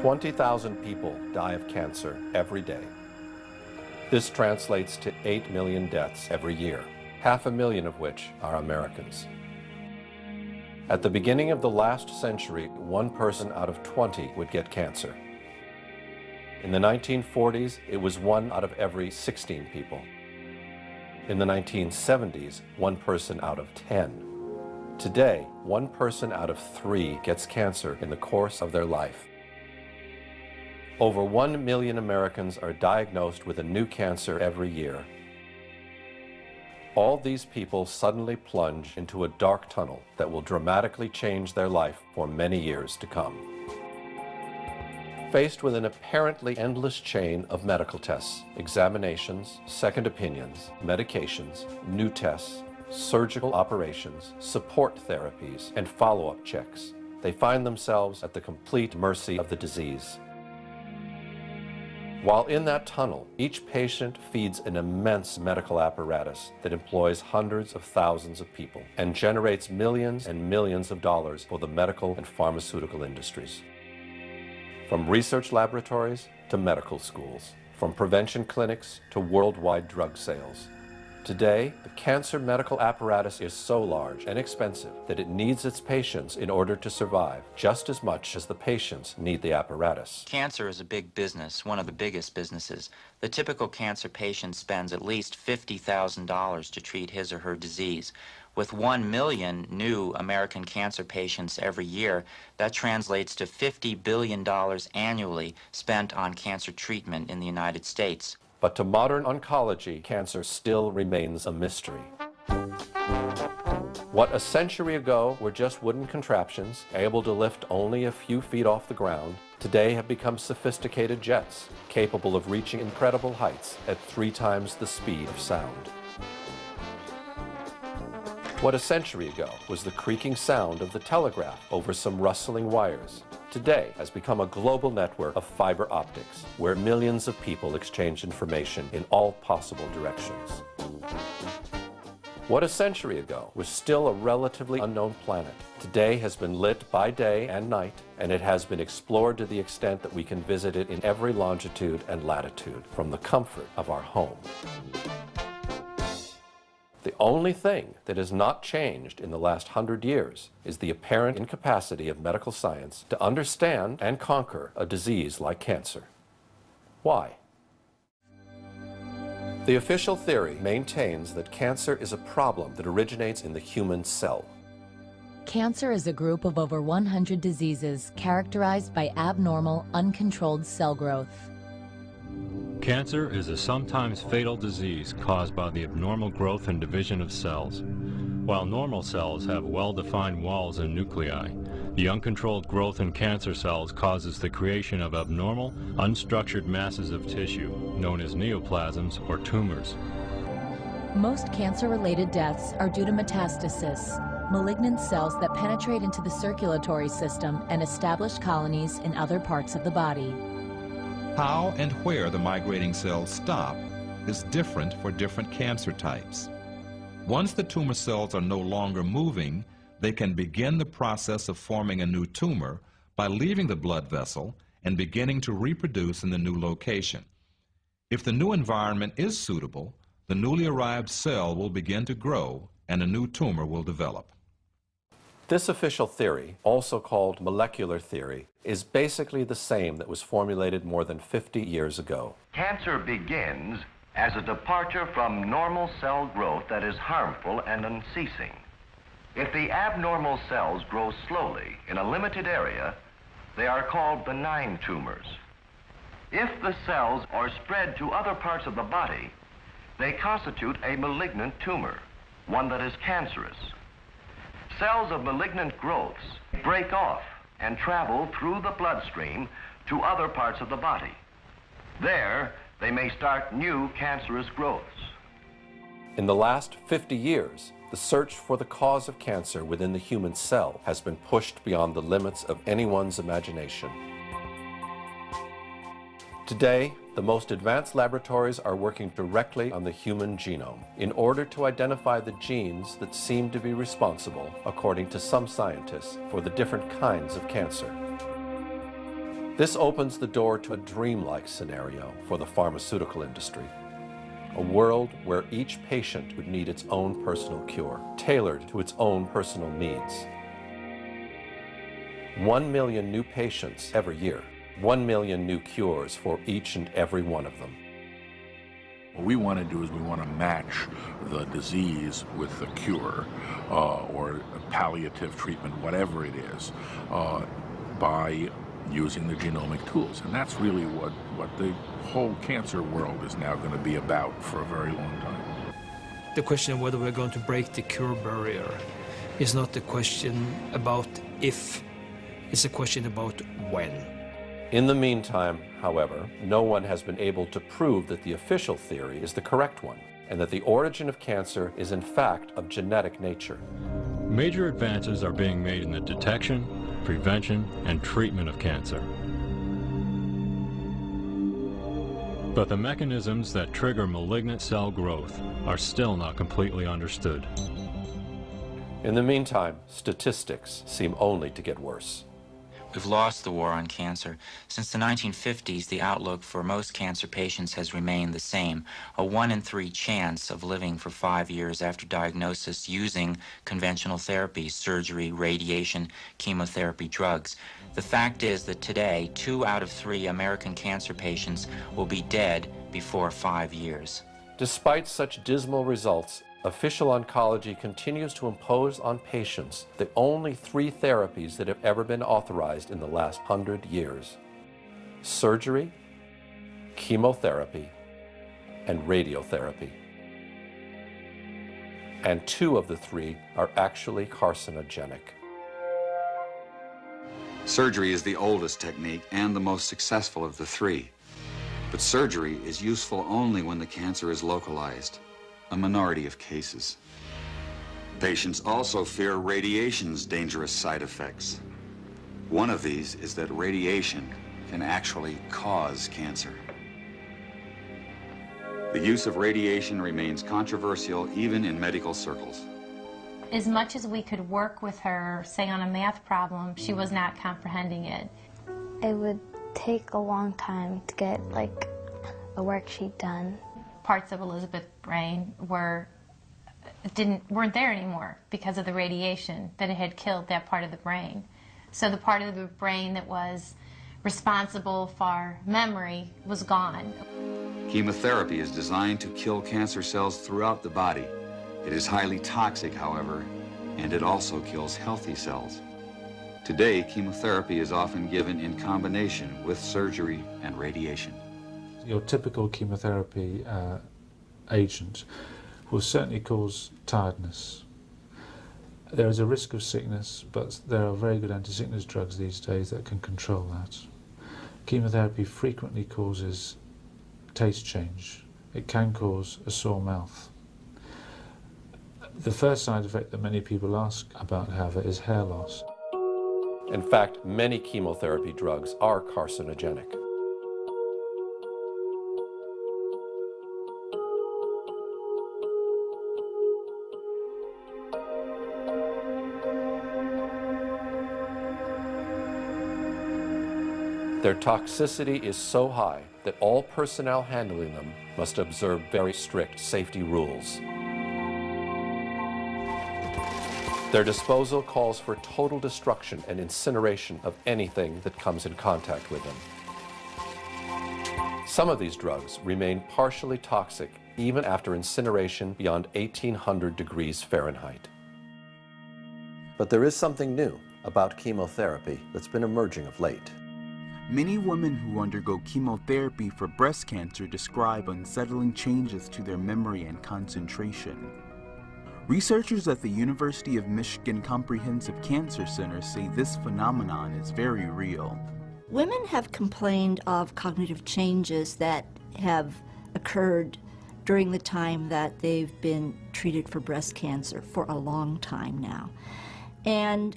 20,000 people die of cancer every day. This translates to 8 million deaths every year, 500,000 of which are Americans. At the beginning of the last century, 1 person out of 20 would get cancer. In the 1940s, it was 1 out of every 16 people. In the 1970s, 1 person out of 10. Today, 1 person out of 3 gets cancer in the course of their life. Over 1 million Americans are diagnosed with a new cancer every year. All these people suddenly plunge into a dark tunnel that will dramatically change their life for many years to come. Faced with an apparently endless chain of medical tests, examinations, second opinions, medications, new tests, surgical operations, support therapies, and follow-up checks, they find themselves at the complete mercy of the disease. While in that tunnel, each patient feeds an immense medical apparatus that employs hundreds of thousands of people and generates millions and millions of dollars for the medical and pharmaceutical industries. From research laboratories to medical schools, from prevention clinics to worldwide drug sales. Today, the cancer medical apparatus is so large and expensive that it needs its patients in order to survive just as much as the patients need the apparatus. Cancer is a big business, one of the biggest businesses. The typical cancer patient spends at least $50,000 to treat his or her disease. With 1 million new American cancer patients every year, that translates to $50 billion annually spent on cancer treatment in the United States. But to modern oncology, cancer still remains a mystery. What a century ago were just wooden contraptions, able to lift only a few feet off the ground, today have become sophisticated jets, capable of reaching incredible heights at 3 times the speed of sound. What a century ago was the creaking sound of the telegraph over some rustling wires, today has become a global network of fiber optics, where millions of people exchange information in all possible directions. What a century ago was still a relatively unknown planet, today has been lit by day and night, and it has been explored to the extent that we can visit it in every longitude and latitude from the comfort of our home. The only thing that has not changed in the last 100 years is the apparent incapacity of medical science to understand and conquer a disease like cancer. Why? The official theory maintains that cancer is a problem that originates in the human cell. Cancer is a group of over 100 diseases characterized by abnormal, uncontrolled cell growth. Cancer is a sometimes fatal disease caused by the abnormal growth and division of cells. While normal cells have well-defined walls and nuclei, the uncontrolled growth in cancer cells causes the creation of abnormal, unstructured masses of tissue, known as neoplasms or tumors. Most cancer-related deaths are due to metastasis, malignant cells that penetrate into the circulatory system and establish colonies in other parts of the body. How and where the migrating cells stop is different for different cancer types. Once the tumor cells are no longer moving, they can begin the process of forming a new tumor by leaving the blood vessel and beginning to reproduce in the new location. If the new environment is suitable, the newly arrived cell will begin to grow and a new tumor will develop. This official theory, also called molecular theory, is basically the same that was formulated more than 50 years ago. Cancer begins as a departure from normal cell growth that is harmful and unceasing. If the abnormal cells grow slowly in a limited area, they are called benign tumors. If the cells are spread to other parts of the body, they constitute a malignant tumor, one that is cancerous. Cells of malignant growths break off and travel through the bloodstream to other parts of the body. There, they may start new cancerous growths. In the last 50 years, the search for the cause of cancer within the human cell has been pushed beyond the limits of anyone's imagination. Today, the most advanced laboratories are working directly on the human genome in order to identify the genes that seem to be responsible, according to some scientists, for the different kinds of cancer. This opens the door to a dreamlike scenario for the pharmaceutical industry. A world where each patient would need its own personal cure, tailored to its own personal needs. 1 million new patients every year, 1 million new cures for each and every one of them. What we want to do is we want to match the disease with the cure or palliative treatment, whatever it is, by using the genomic tools. And that's really what the whole cancer world is now going to be about for a very long time. The question of whether we're going to break the cure barrier is not the question about if, it's a question about when. In the meantime, however, no one has been able to prove that the official theory is the correct one, and that the origin of cancer is in fact of genetic nature. Major advances are being made in the detection, prevention, and treatment of cancer. But the mechanisms that trigger malignant cell growth are still not completely understood. In the meantime, statistics seem only to get worse. We've lost the war on cancer. Since the 1950s, the outlook for most cancer patients has remained the same, a 1 in 3 chance of living for 5 years after diagnosis using conventional therapies, surgery, radiation, chemotherapy, drugs. The fact is that today, 2 out of 3 American cancer patients will be dead before 5 years. Despite such dismal results, official oncology continues to impose on patients the only 3 therapies that have ever been authorized in the last 100 years: surgery, chemotherapy, and radiotherapy. And 2 of the 3 are actually carcinogenic. Surgery is the oldest technique and the most successful of the 3. But surgery is useful only when the cancer is localized, a minority of cases. Patients also fear radiation's dangerous side effects. One of these is that radiation can actually cause cancer. The use of radiation remains controversial even in medical circles. As much as we could work with her, say on a math problem, she was not comprehending it. It would take a long time to get like a worksheet done. Parts of Elizabeth's brain weren't there anymore because of the radiation, that it had killed that part of the brain. So the part of the brain that was responsible for memory was gone. Chemotherapy is designed to kill cancer cells throughout the body. It is highly toxic, however, and it also kills healthy cells. Today, chemotherapy is often given in combination with surgery and radiation. Your typical chemotherapy agent will certainly cause tiredness. There is a risk of sickness, but there are very good anti-sickness drugs these days that can control that. Chemotherapy frequently causes taste change. It can cause a sore mouth. The first side effect that many people ask about, however, is hair loss. In fact, many chemotherapy drugs are carcinogenic. Their toxicity is so high that all personnel handling them must observe very strict safety rules. Their disposal calls for total destruction and incineration of anything that comes in contact with them. Some of these drugs remain partially toxic even after incineration beyond 1800 degrees Fahrenheit. But there is something new about chemotherapy that's been emerging of late. Many women who undergo chemotherapy for breast cancer describe unsettling changes to their memory and concentration. Researchers at the University of Michigan Comprehensive Cancer Center say this phenomenon is very real. Women have complained of cognitive changes that have occurred during the time that they've been treated for breast cancer for a long time now. And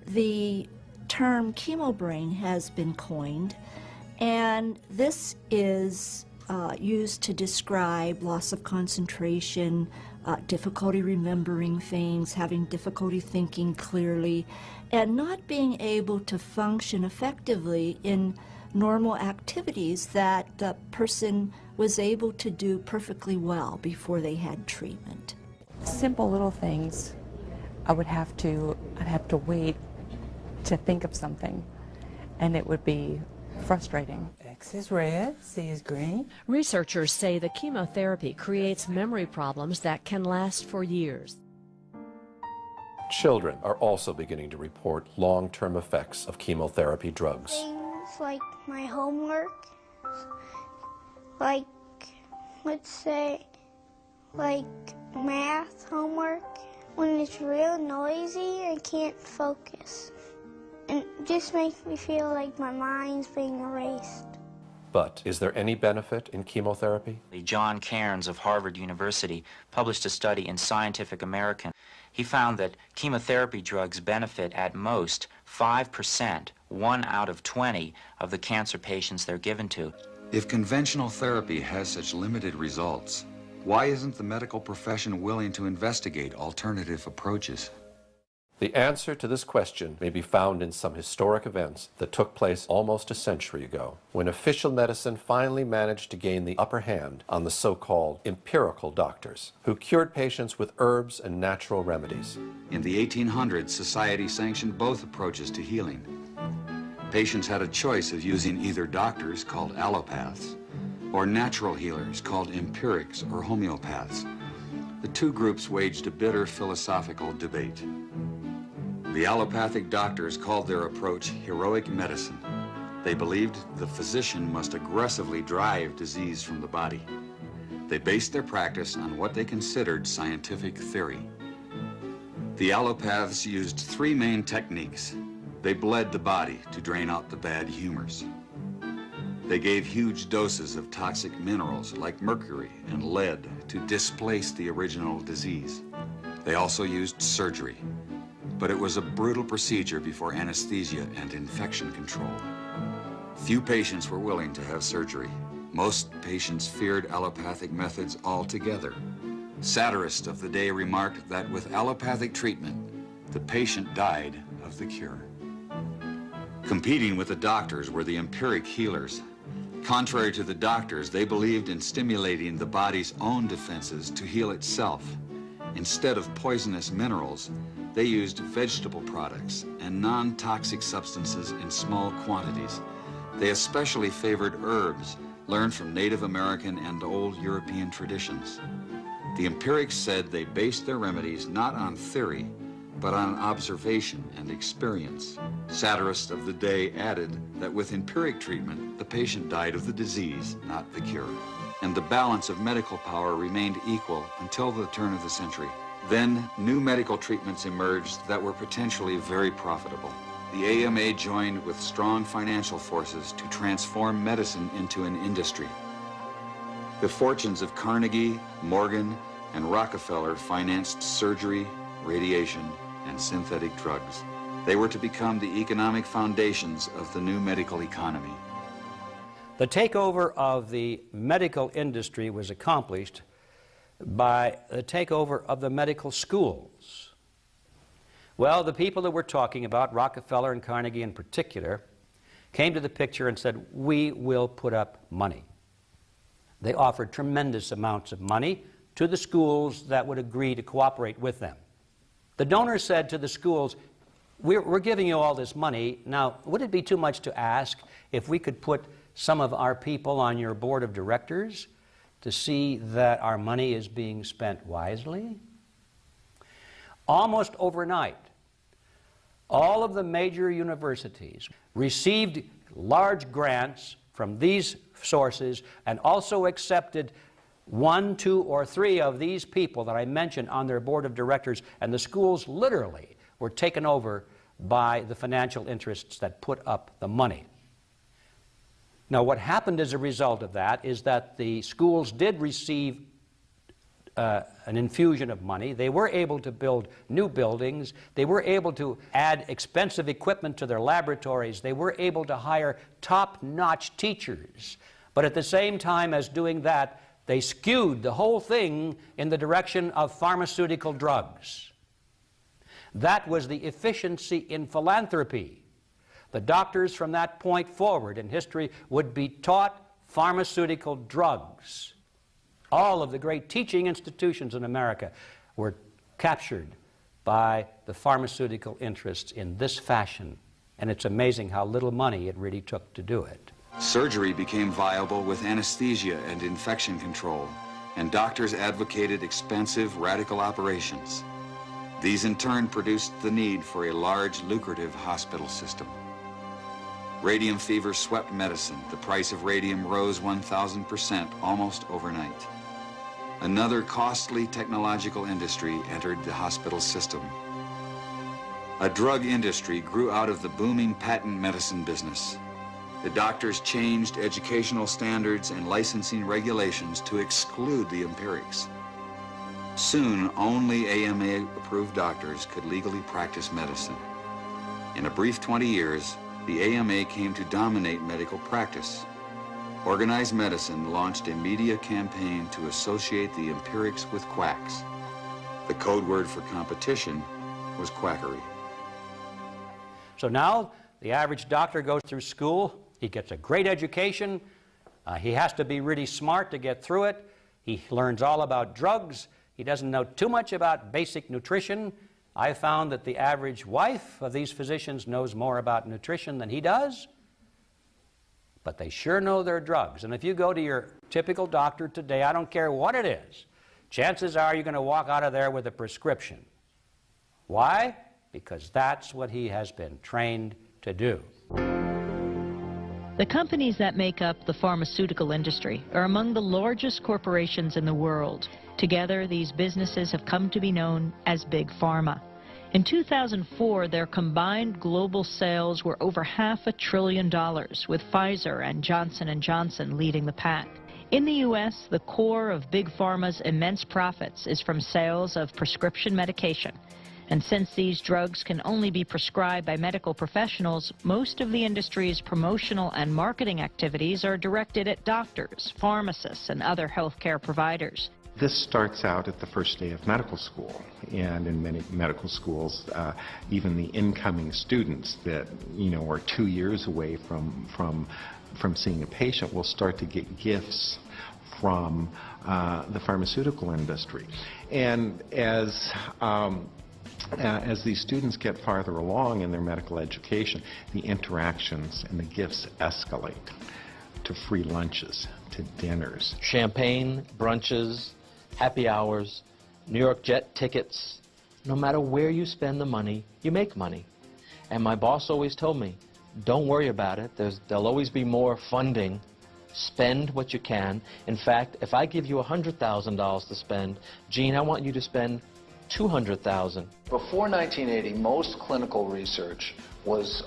the term chemobrain has been coined, and this is used to describe loss of concentration, difficulty remembering things, having difficulty thinking clearly, and not being able to function effectively in normal activities that the person was able to do perfectly well before they had treatment. Simple little things. I'd have to wait to think of something, and it would be frustrating. X is red, C is green. Researchers say the chemotherapy creates memory problems that can last for years. Children are also beginning to report long-term effects of chemotherapy drugs. Things like my homework, like, let's say, like math homework. When it's real noisy, I can't focus. And it just makes me feel like my mind's being erased. But is there any benefit in chemotherapy? John Cairns of Harvard University published a study in Scientific American. He found that chemotherapy drugs benefit at most 5%, 1 out of 20 of the cancer patients they're given to. If conventional therapy has such limited results, why isn't the medical profession willing to investigate alternative approaches? The answer to this question may be found in some historic events that took place almost a century ago, when official medicine finally managed to gain the upper hand on the so-called empirical doctors, who cured patients with herbs and natural remedies. In the 1800s, society sanctioned both approaches to healing. Patients had a choice of using either doctors, called allopaths, or natural healers, called empirics or homeopaths. The two groups waged a bitter philosophical debate. The allopathic doctors called their approach heroic medicine. They believed the physician must aggressively drive disease from the body. They based their practice on what they considered scientific theory. The allopaths used 3 main techniques. They bled the body to drain out the bad humors. They gave huge doses of toxic minerals like mercury and lead to displace the original disease. They also used surgery, but it was a brutal procedure before anesthesia and infection control. Few patients were willing to have surgery. Most patients feared allopathic methods altogether. Satirists of the day remarked that with allopathic treatment, the patient died of the cure. Competing with the doctors were the empiric healers. Contrary to the doctors, they believed in stimulating the body's own defenses to heal itself. Instead of poisonous minerals, they used vegetable products and non-toxic substances in small quantities. They especially favored herbs learned from Native American and old European traditions. The empirics said they based their remedies not on theory, but on observation and experience. Satirists of the day added that with empiric treatment, the patient died of the disease, not the cure. And the balance of medical power remained equal until the turn of the century. Then, new medical treatments emerged that were potentially very profitable. The AMA joined with strong financial forces to transform medicine into an industry. The fortunes of Carnegie, Morgan, and Rockefeller financed surgery, radiation, and synthetic drugs. They were to become the economic foundations of the new medical economy. The takeover of the medical industry was accomplished by the takeover of the medical schools. Well, the people that we're talking about, Rockefeller and Carnegie in particular, came to the picture and said, we will put up money. They offered tremendous amounts of money to the schools that would agree to cooperate with them. The donors said to the schools, we're giving you all this money. Now, would it be too much to ask if we could put some of our people on your board of directors to see that our money is being spent wisely? Almost overnight, all of the major universities received large grants from these sources and also accepted 1, 2, or 3 of these people that I mentioned on their board of directors, and the schools literally were taken over by the financial interests that put up the money. Now, what happened as a result of that is that the schools did receive an infusion of money. They were able to build new buildings. They were able to add expensive equipment to their laboratories. They were able to hire top-notch teachers. But at the same time as doing that, they skewed the whole thing in the direction of pharmaceutical drugs. That was the efficiency in philanthropy. The doctors from that point forward in history would be taught pharmaceutical drugs. All of the great teaching institutions in America were captured by the pharmaceutical interests in this fashion. And it's amazing how little money it really took to do it. Surgery became viable with anesthesia and infection control, and doctors advocated expensive, radical operations. These in turn produced the need for a large, lucrative hospital system. Radium fever swept medicine. The price of radium rose 1,000% almost overnight. Another costly technological industry entered the hospital system. A drug industry grew out of the booming patent medicine business. The doctors changed educational standards and licensing regulations to exclude the empirics. Soon, only AMA-approved doctors could legally practice medicine. In a brief 20 years, the AMA came to dominate medical practice. Organized Medicine launched a media campaign to associate the empirics with quacks. The code word for competition was quackery. So now the average doctor goes through school, he gets a great education, he has to be really smart to get through it, he learns all about drugs, he doesn't know too much about basic nutrition. I found that the average wife of these physicians knows more about nutrition than he does, but they sure know their drugs. And if you go to your typical doctor today, I don't care what it is, chances are you're going to walk out of there with a prescription. Why? Because that's what he has been trained to do. The companies that make up the pharmaceutical industry are among the largest corporations in the world. Together, these businesses have come to be known as Big Pharma. In 2004, their combined global sales were over $500 billion, with Pfizer and Johnson & Johnson leading the pack. In the U.S., the core of Big Pharma's immense profits is from sales of prescription medication. And since these drugs can only be prescribed by medical professionals, most of the industry's promotional and marketing activities are directed at doctors, pharmacists, and other healthcare providers. This starts out at the first day of medical school, and in many medical schools, even the incoming students that, are 2 years away from seeing a patient will start to get gifts from the pharmaceutical industry. And as these students get farther along in their medical education, the interactions and the gifts escalate to free lunches, to dinners. Champagne, brunches, happy hours, New York jet tickets. No matter where you spend the money, you make money. And my boss always told me, don't worry about it. There'll always be more funding. Spend what you can. In fact, if I give you $100,000 to spend, Gene, I want you to spend $200,000. Before 1980, most clinical research was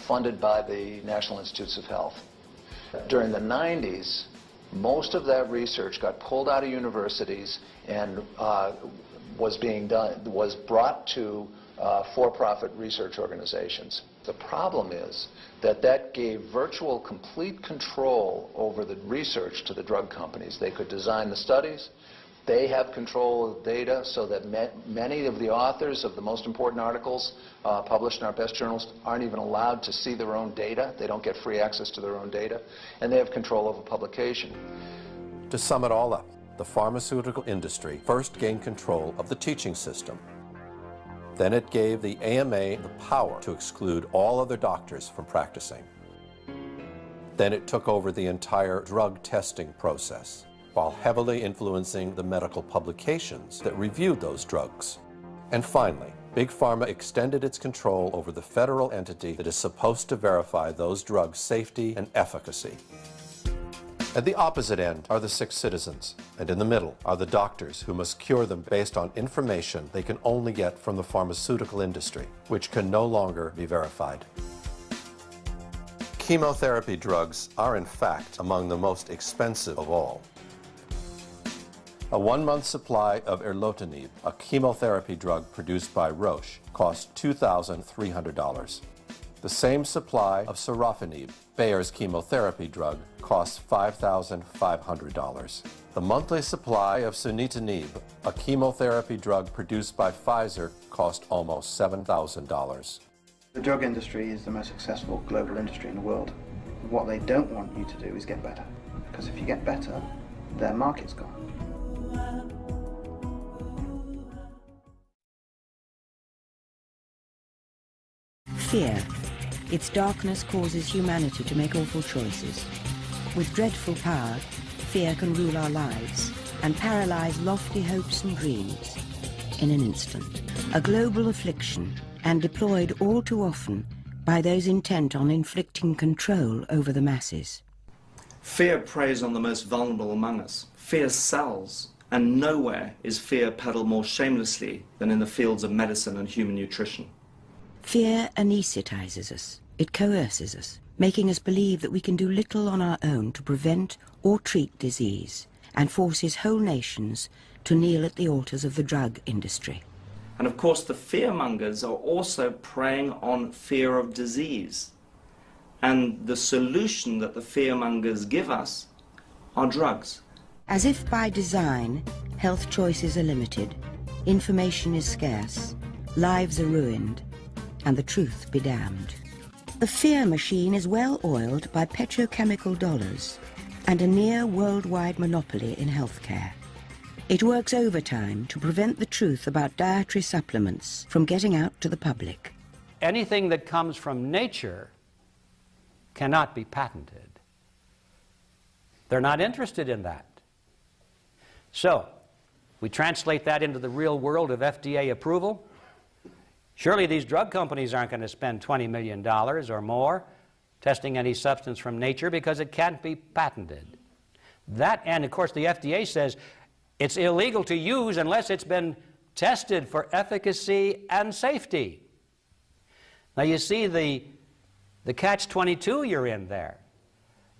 funded by the National Institutes of Health. During the 90s, most of that research got pulled out of universities and was brought to for-profit research organizations. The problem is that gave virtual complete control over the research to the drug companies. They could design the studies. They have control of data so that many of the authors of the most important articles published in our best journals aren't even allowed to see their own data. They don't get free access to their own data. And they have control over publication. To sum it all up, the pharmaceutical industry first gained control of the teaching system. Then it gave the AMA the power to exclude all other doctors from practicing. Then it took over the entire drug testing process, while heavily influencing the medical publications that reviewed those drugs. And finally, Big Pharma extended its control over the federal entity that is supposed to verify those drugs' safety and efficacy. At the opposite end are the sick citizens, and in the middle are the doctors who must cure them based on information they can only get from the pharmaceutical industry, which can no longer be verified. Chemotherapy drugs are in fact among the most expensive of all. A 1-month supply of erlotinib, a chemotherapy drug produced by Roche, cost $2,300. The same supply of sorafenib, Bayer's chemotherapy drug, costs $5,500. The monthly supply of sunitinib, a chemotherapy drug produced by Pfizer, cost almost $7,000. The drug industry is the most successful global industry in the world. What they don't want you to do is get better, because if you get better, their market's gone. Fear. Its darkness causes humanity to make awful choices. With dreadful power, fear can rule our lives and paralyze lofty hopes and dreams in an instant. A global affliction, and deployed all too often by those intent on inflicting control over the masses. Fear preys on the most vulnerable among us. Fear sells, and nowhere is fear peddled more shamelessly than in the fields of medicine and human nutrition. Fear anesthetizes us. It coerces us, making us believe that we can do little on our own to prevent or treat disease, and forces whole nations to kneel at the altars of the drug industry. And of course, the fearmongers are also preying on fear of disease. And the solution that the fearmongers give us are drugs. As if by design, health choices are limited, information is scarce, lives are ruined, and the truth be damned. The fear machine is well oiled by petrochemical dollars and a near worldwide monopoly in healthcare. It works overtime to prevent the truth about dietary supplements from getting out to the public. Anything that comes from nature cannot be patented. They're not interested in that. So, we translate that into the real world of FDA approval. Surely these drug companies aren't going to spend $20 million or more testing any substance from nature because it can't be patented. That, and of course the FDA says it's illegal to use unless it's been tested for efficacy and safety. Now you see the catch-22 you're in there.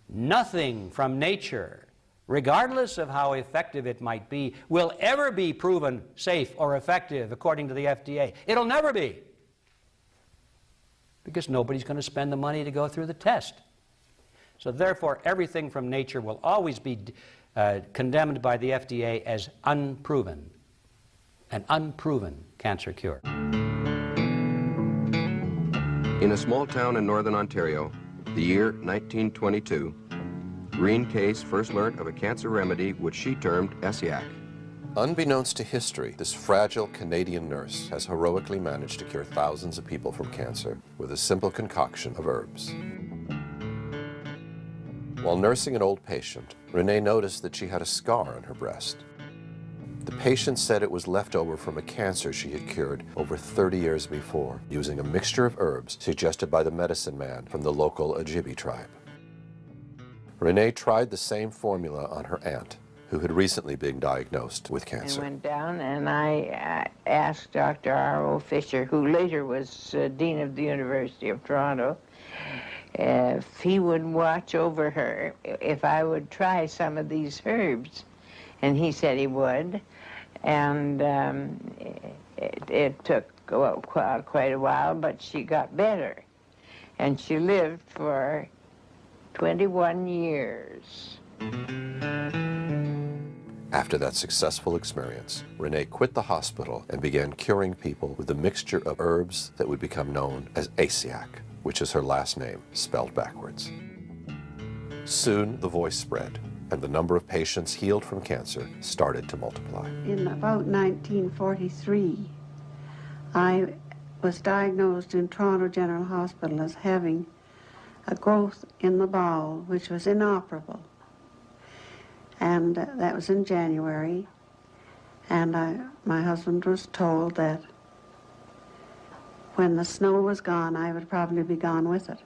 Nothing from nature, regardless of how effective it might be, will ever be proven safe or effective according to the FDA. It'll never be. Because nobody's going to spend the money to go through the test. So therefore, everything from nature will always be condemned by the FDA as unproven. An unproven cancer cure. In a small town in northern Ontario, the year 1922, Green Case first learned of a cancer remedy which she termed ESSIAC. Unbeknownst to history, this fragile Canadian nurse has heroically managed to cure thousands of people from cancer with a simple concoction of herbs. While nursing an old patient, Renee noticed that she had a scar on her breast. The patient said it was left over from a cancer she had cured over 30 years before, using a mixture of herbs suggested by the medicine man from the local Ojibwe tribe. Renee tried the same formula on her aunt, who had recently been diagnosed with cancer. I went down and I asked Dr. R.O. Fisher, who later was Dean of the University of Toronto, if he would watch over her, if I would try some of these herbs. And he said he would. And it took quite a while, but she got better. And she lived for 21 years. After that successful experience, Renee quit the hospital and began curing people with a mixture of herbs that would become known as ESSIAC, which is her last name, spelled backwards. Soon, the voice spread, and the number of patients healed from cancer started to multiply. In about 1943, I was diagnosed in Toronto General Hospital as having a growth in the bowel which was inoperable. And that was in January, and my husband was told that when the snow was gone, I would probably be gone with it.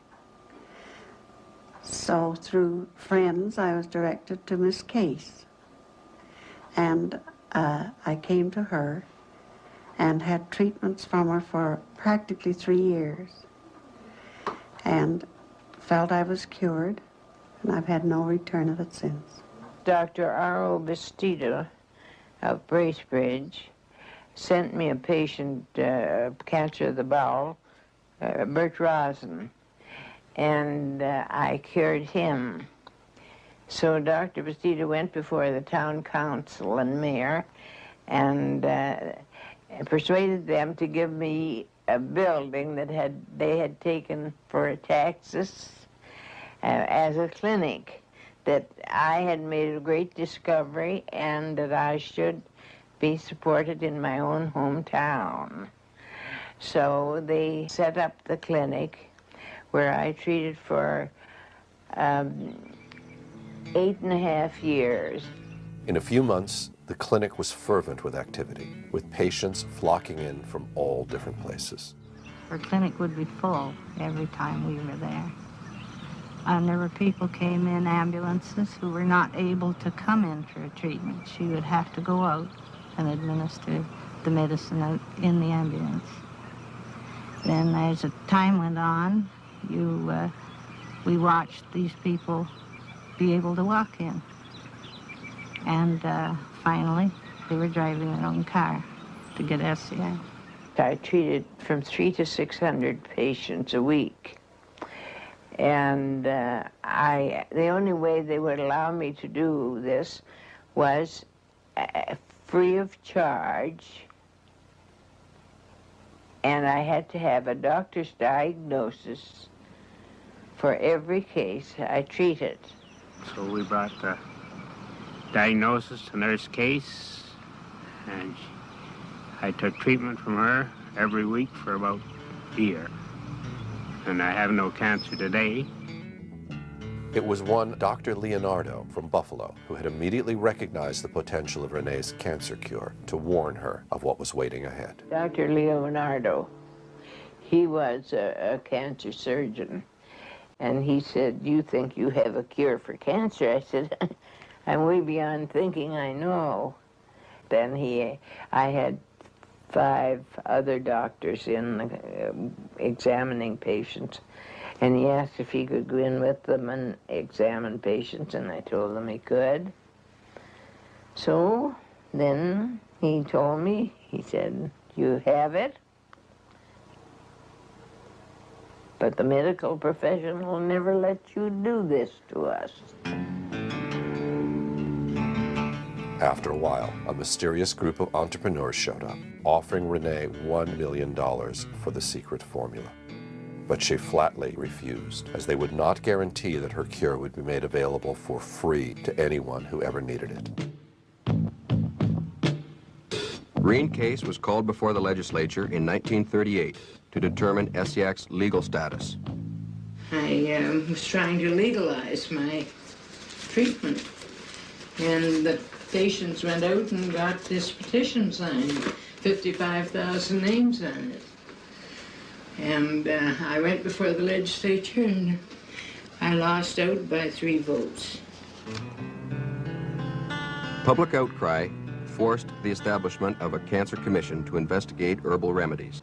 So through friends, I was directed to Miss Case, and I came to her and had treatments from her for practically 3 years, and felt I was cured, and I've had no return of it since. Dr. R.O. Bastida of Bracebridge sent me a patient, cancer of the bowel, Bert Rosen, and I cured him. So Dr. Bastida went before the town council and mayor and persuaded them to give me a building that they had taken for taxes as a clinic, that I had made a great discovery and that I should be supported in my own hometown. So they set up the clinic where I treated for 8.5 years. In a few months, the clinic was fervent with activity, with patients flocking in from all different places. Her clinic would be full every time we were there. And there were people came in ambulances who were not able to come in for a treatment. She would have to go out and administer the medicine out in the ambulance. Then as the time went on, we watched these people be able to walk in. And finally, they were driving their own car to get SCI. I treated from 300 to 600 patients a week. And the only way they would allow me to do this was free of charge, and I had to have a doctor's diagnosis for every case I treated. So we brought the diagnosis to Nurse Case, and I took treatment from her every week for about a year. And I have no cancer today. It was one Dr. Leonardo from Buffalo who had immediately recognized the potential of Renee's cancer cure to warn her of what was waiting ahead. Dr. Leonardo, he was a cancer surgeon, and he said, "You think you have a cure for cancer?" I said, "I'm way beyond thinking I know." Then I had 5 other doctors in examining patients, and he asked if he could go in with them and examine patients, and I told him he could. So then he told me, he said, "You have it, but the medical profession will never let you do this to us." After a while, a mysterious group of entrepreneurs showed up, offering Renee $1 million for the secret formula. But she flatly refused, as they would not guarantee that her cure would be made available for free to anyone who ever needed it. Green case was called before the legislature in 1938 to determine SCIAC's legal status. I was trying to legalize my treatment, and the patients went out and got this petition signed, 55,000 names on it. And I went before the legislature, and I lost out by 3 votes. Public outcry forced the establishment of a cancer commission to investigate herbal remedies.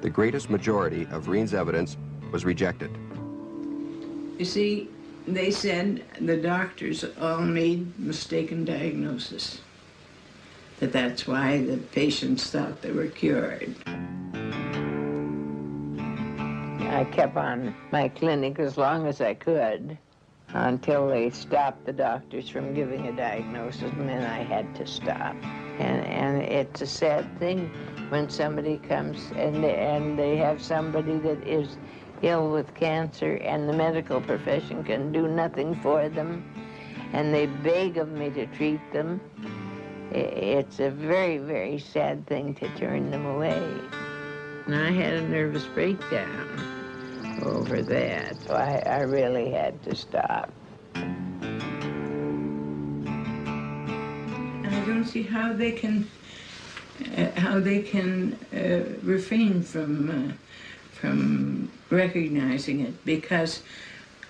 The greatest majority of Reen's evidence was rejected. You see, they said the doctors all made mistaken diagnosis, that's why the patients thought they were cured. I kept on my clinic as long as I could until they stopped the doctors from giving a diagnosis, and then I had to stop. And it's a sad thing when somebody comes and they have somebody that is ill with cancer and the medical profession can do nothing for them, and they beg of me to treat them. It's a very, very sad thing to turn them away. And I had a nervous breakdown over that, so I really had to stop. I don't see how they can refrain from recognizing it, because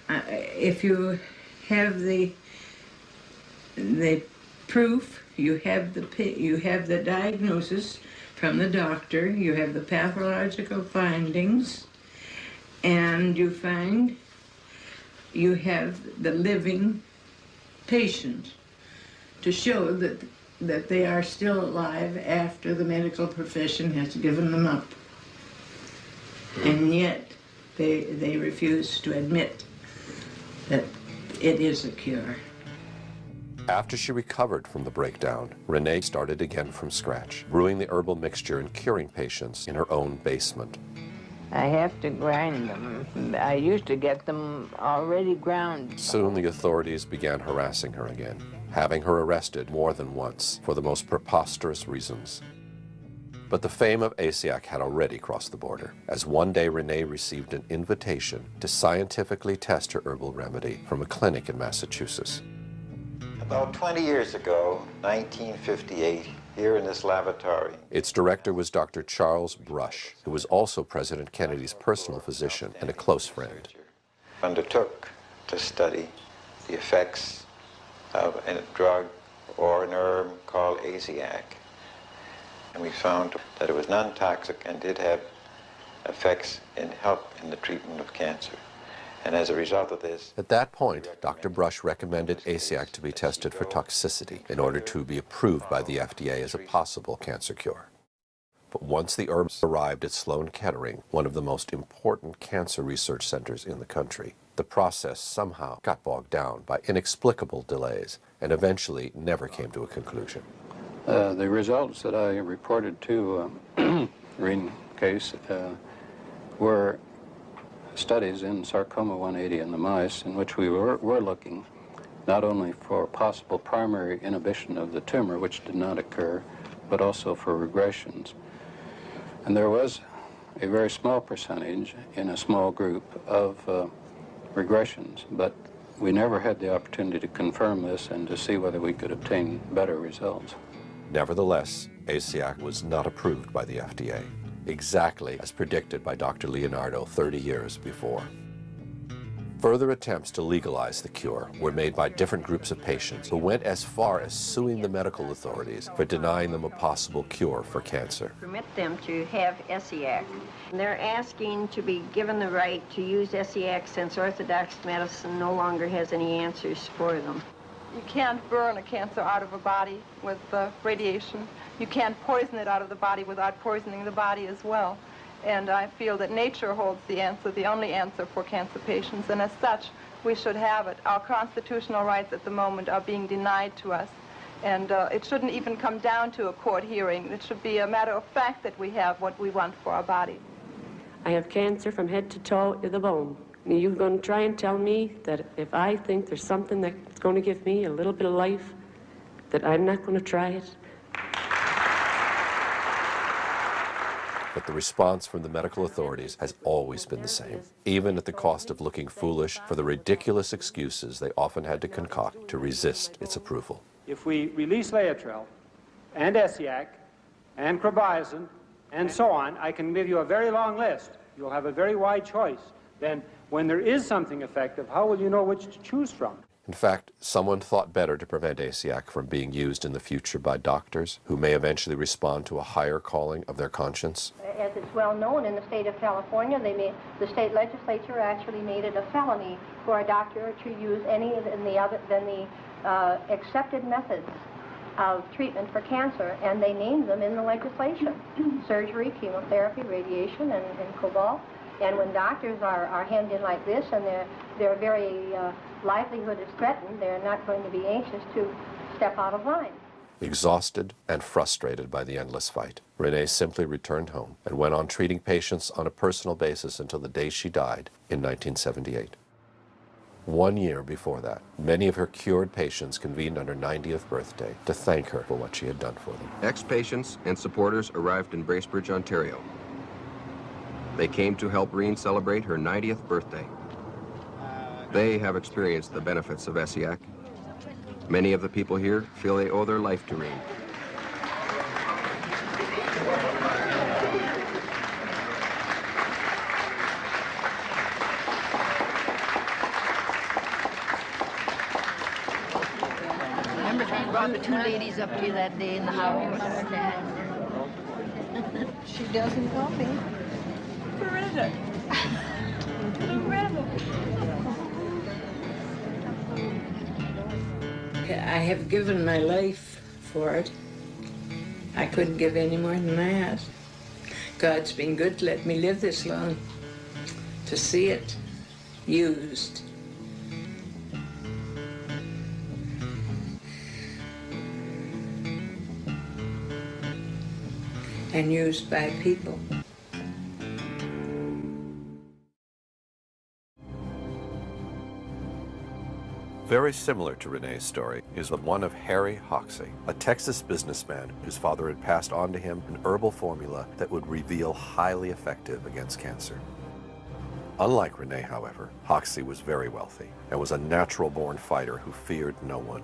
if you have the proof, you have the diagnosis from the doctor, you have the pathological findings, and you find you have the living patient to show that they are still alive after the medical profession has given them up. And yet they refuse to admit that it is a cure. After she recovered from the breakdown, Renee started again from scratch, brewing the herbal mixture and curing patients in her own basement. I have to grind them. I used to get them already ground. Soon the authorities began harassing her again, having her arrested more than once for the most preposterous reasons. But the fame of ASIAC had already crossed the border, as one day Renee received an invitation to scientifically test her herbal remedy from a clinic in Massachusetts. About 20 years ago, 1958, here in this lavatory. Its director was Dr. Charles Brush, who was also President Kennedy's personal physician and a close friend. Undertook to study the effects of a drug or an herb called ASIAC. And we found that it was non-toxic and did have effects in help in the treatment of cancer. And as a result of this... At that point, Dr. Brush recommended ASIAC to be tested for toxicity in order to be approved by the FDA as a possible cancer cure. But once the herb arrived at Sloan Kettering, one of the most important cancer research centers in the country, the process somehow got bogged down by inexplicable delays and eventually never came to a conclusion. The results that I reported to Reen case were studies in sarcoma 180 in the mice in which we were looking not only for possible primary inhibition of the tumor, which did not occur, but also for regressions. And there was a very small percentage in a small group of regressions, but we never had the opportunity to confirm this and to see whether we could obtain better results. Nevertheless, ASIAC was not approved by the FDA, exactly as predicted by Dr. Leonardo 30 years before. Further attempts to legalize the cure were made by different groups of patients who went as far as suing the medical authorities for denying them a possible cure for cancer. Permit them to have ASIAC. They're asking to be given the right to use ASIAC since orthodox medicine no longer has any answers for them. You can't burn a cancer out of a body with radiation. You can't poison it out of the body without poisoning the body as well. And I feel that nature holds the answer, the only answer for cancer patients, and as such, we should have it. Our constitutional rights at the moment are being denied to us, and it shouldn't even come down to a court hearing. It should be a matter of fact that we have what we want for our body. I have cancer from head to toe to the bone. You're going to try and tell me that if I think there's something that's going to give me a little bit of life, that I'm not going to try it? But the response from the medical authorities has always been the same, even at the cost of looking foolish for the ridiculous excuses they often had to concoct to resist its approval. If we release Laetrile and ASIAC and Crobizin and so on, I can give you a very long list. You'll have a very wide choice. Then when there is something effective, how will you know which to choose from? In fact, someone thought better to prevent ASIAC from being used in the future by doctors who may eventually respond to a higher calling of their conscience. As it's well known in the state of California, the state legislature actually made it a felony for a doctor to use any than the accepted methods of treatment for cancer, and they named them in the legislation: surgery, chemotherapy, radiation, and cobalt. And when doctors are hemmed in like this and their very livelihood is threatened, they're not going to be anxious to step out of line. Exhausted and frustrated by the endless fight, Renee simply returned home and went on treating patients on a personal basis until the day she died in 1978. 1 year before that, many of her cured patients convened on her 90th birthday to thank her for what she had done for them. Ex-patients and supporters arrived in Bracebridge, Ontario. They came to help Reen celebrate her 90th birthday. They have experienced the benefits of ASIAC. Many of the people here feel they owe their life to Reen. Remember, I brought the two ladies up to you that day in the house. She doesn't call me. Where is it? I have given my life for it. I couldn't give any more than that. God's been good to let me live this long, to see it used. and used by people. Very similar to Renee's story is the one of Harry Hoxsey, a Texas businessman whose father had passed on to him an herbal formula that would reveal highly effective against cancer. Unlike Renee, however, Hoxsey was very wealthy and was a natural-born fighter who feared no one.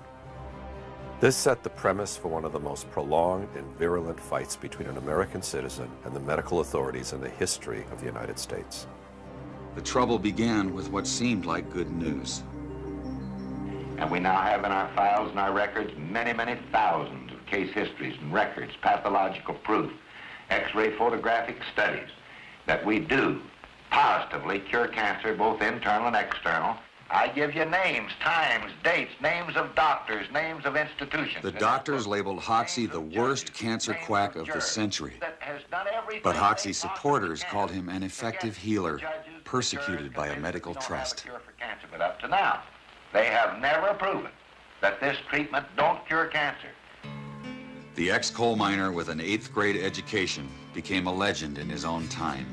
This set the premise for one of the most prolonged and virulent fights between an American citizen and the medical authorities in the history of the United States. The trouble began with what seemed like good news. And we now have in our files and our records many, many thousands of case histories and records, pathological proof, X-ray photographic studies that we do positively cure cancer, both internal and external. I give you names, times, dates, names of doctors, names of institutions. The doctors labeled Hoxsey the worst cancer quack of the century. But Hoxsey's supporters called him an effective healer, persecuted by a medical trust. But up to now, they have never proven that this treatment don't cure cancer. The ex-coal miner with an 8th grade education became a legend in his own time.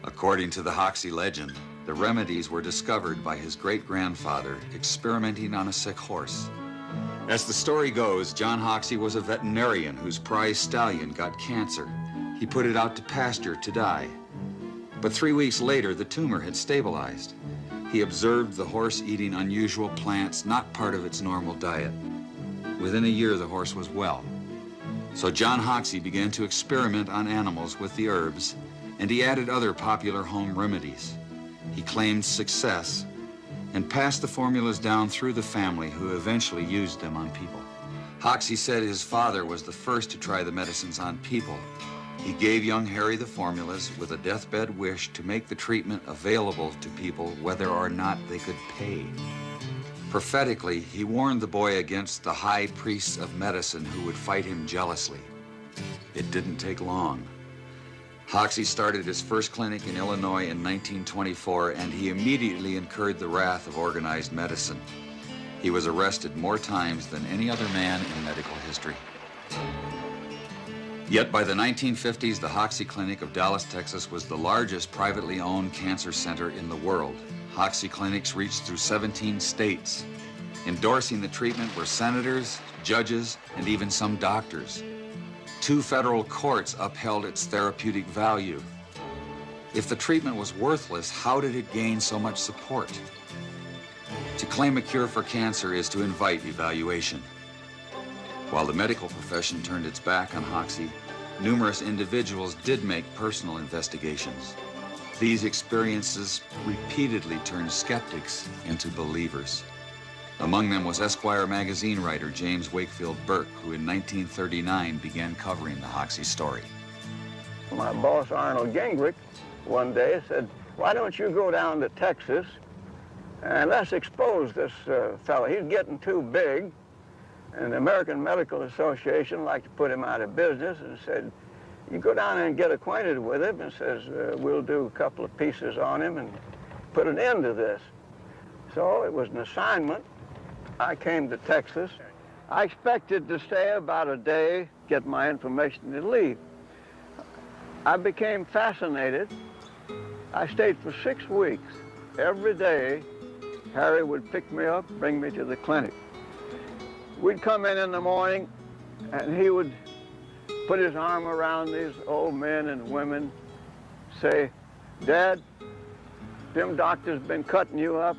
According to the Hoxsey legend, the remedies were discovered by his great-grandfather experimenting on a sick horse. As the story goes, John Hoxsey was a veterinarian whose prize stallion got cancer. He put it out to pasture to die. But 3 weeks later, the tumor had stabilized. He observed the horse eating unusual plants, not part of its normal diet. Within a year, the horse was well. So John Hoxsey began to experiment on animals with the herbs, and he added other popular home remedies. He claimed success and passed the formulas down through the family, who eventually used them on people. Hoxsey said his father was the first to try the medicines on people. He gave young Harry the formulas with a deathbed wish to make the treatment available to people whether or not they could pay. Prophetically, he warned the boy against the high priests of medicine who would fight him jealously. It didn't take long. Hoxsey started his first clinic in Illinois in 1924, and he immediately incurred the wrath of organized medicine. He was arrested more times than any other man in medical history. Yet by the 1950s, the Hoxsey Clinic of Dallas, Texas was the largest privately owned cancer center in the world. Hoxsey clinics reached through 17 states. Endorsing the treatment were senators, judges, and even some doctors. 2 federal courts upheld its therapeutic value. If the treatment was worthless, how did it gain so much support? To claim a cure for cancer is to invite evaluation. While the medical profession turned its back on Hoxsey, numerous individuals did make personal investigations. These experiences repeatedly turned skeptics into believers. Among them was Esquire magazine writer James Wakefield Burke, who in 1939 began covering the Hoxsey story. My boss, Arnold Gingrich, one day said, "Why don't you go down to Texas and let's expose this fellow. He's getting too big." And the American Medical Association liked to put him out of business, and said, "You go down and get acquainted with him," and says, "We'll do a couple of pieces on him and put an end to this." So it was an assignment. I came to Texas. I expected to stay about a day, get my information, and leave. I became fascinated. I stayed for 6 weeks. Every day, Harry would pick me up, bring me to the clinic. We'd come in the morning, and he would put his arm around these old men and women, say, "Dad, them doctors been cutting you up."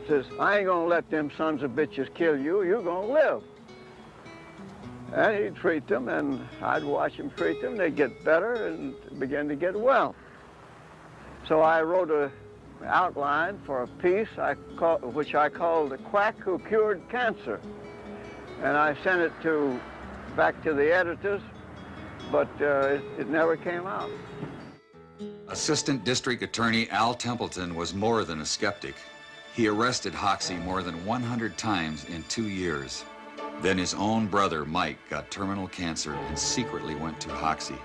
Says, "I ain't gonna let them sons of bitches kill you. You're gonna live." And he'd treat them, and I'd watch him treat them. They'd get better and begin to get well. So I wrote an outline for a piece which I called "The Quack Who Cured Cancer." And I sent it back to the editors, but it never came out. Assistant District Attorney Al Templeton was more than a skeptic. He arrested Hoxsey more than 100 times in 2 years. Then his own brother, Mike, got terminal cancer and secretly went to Hoxsey.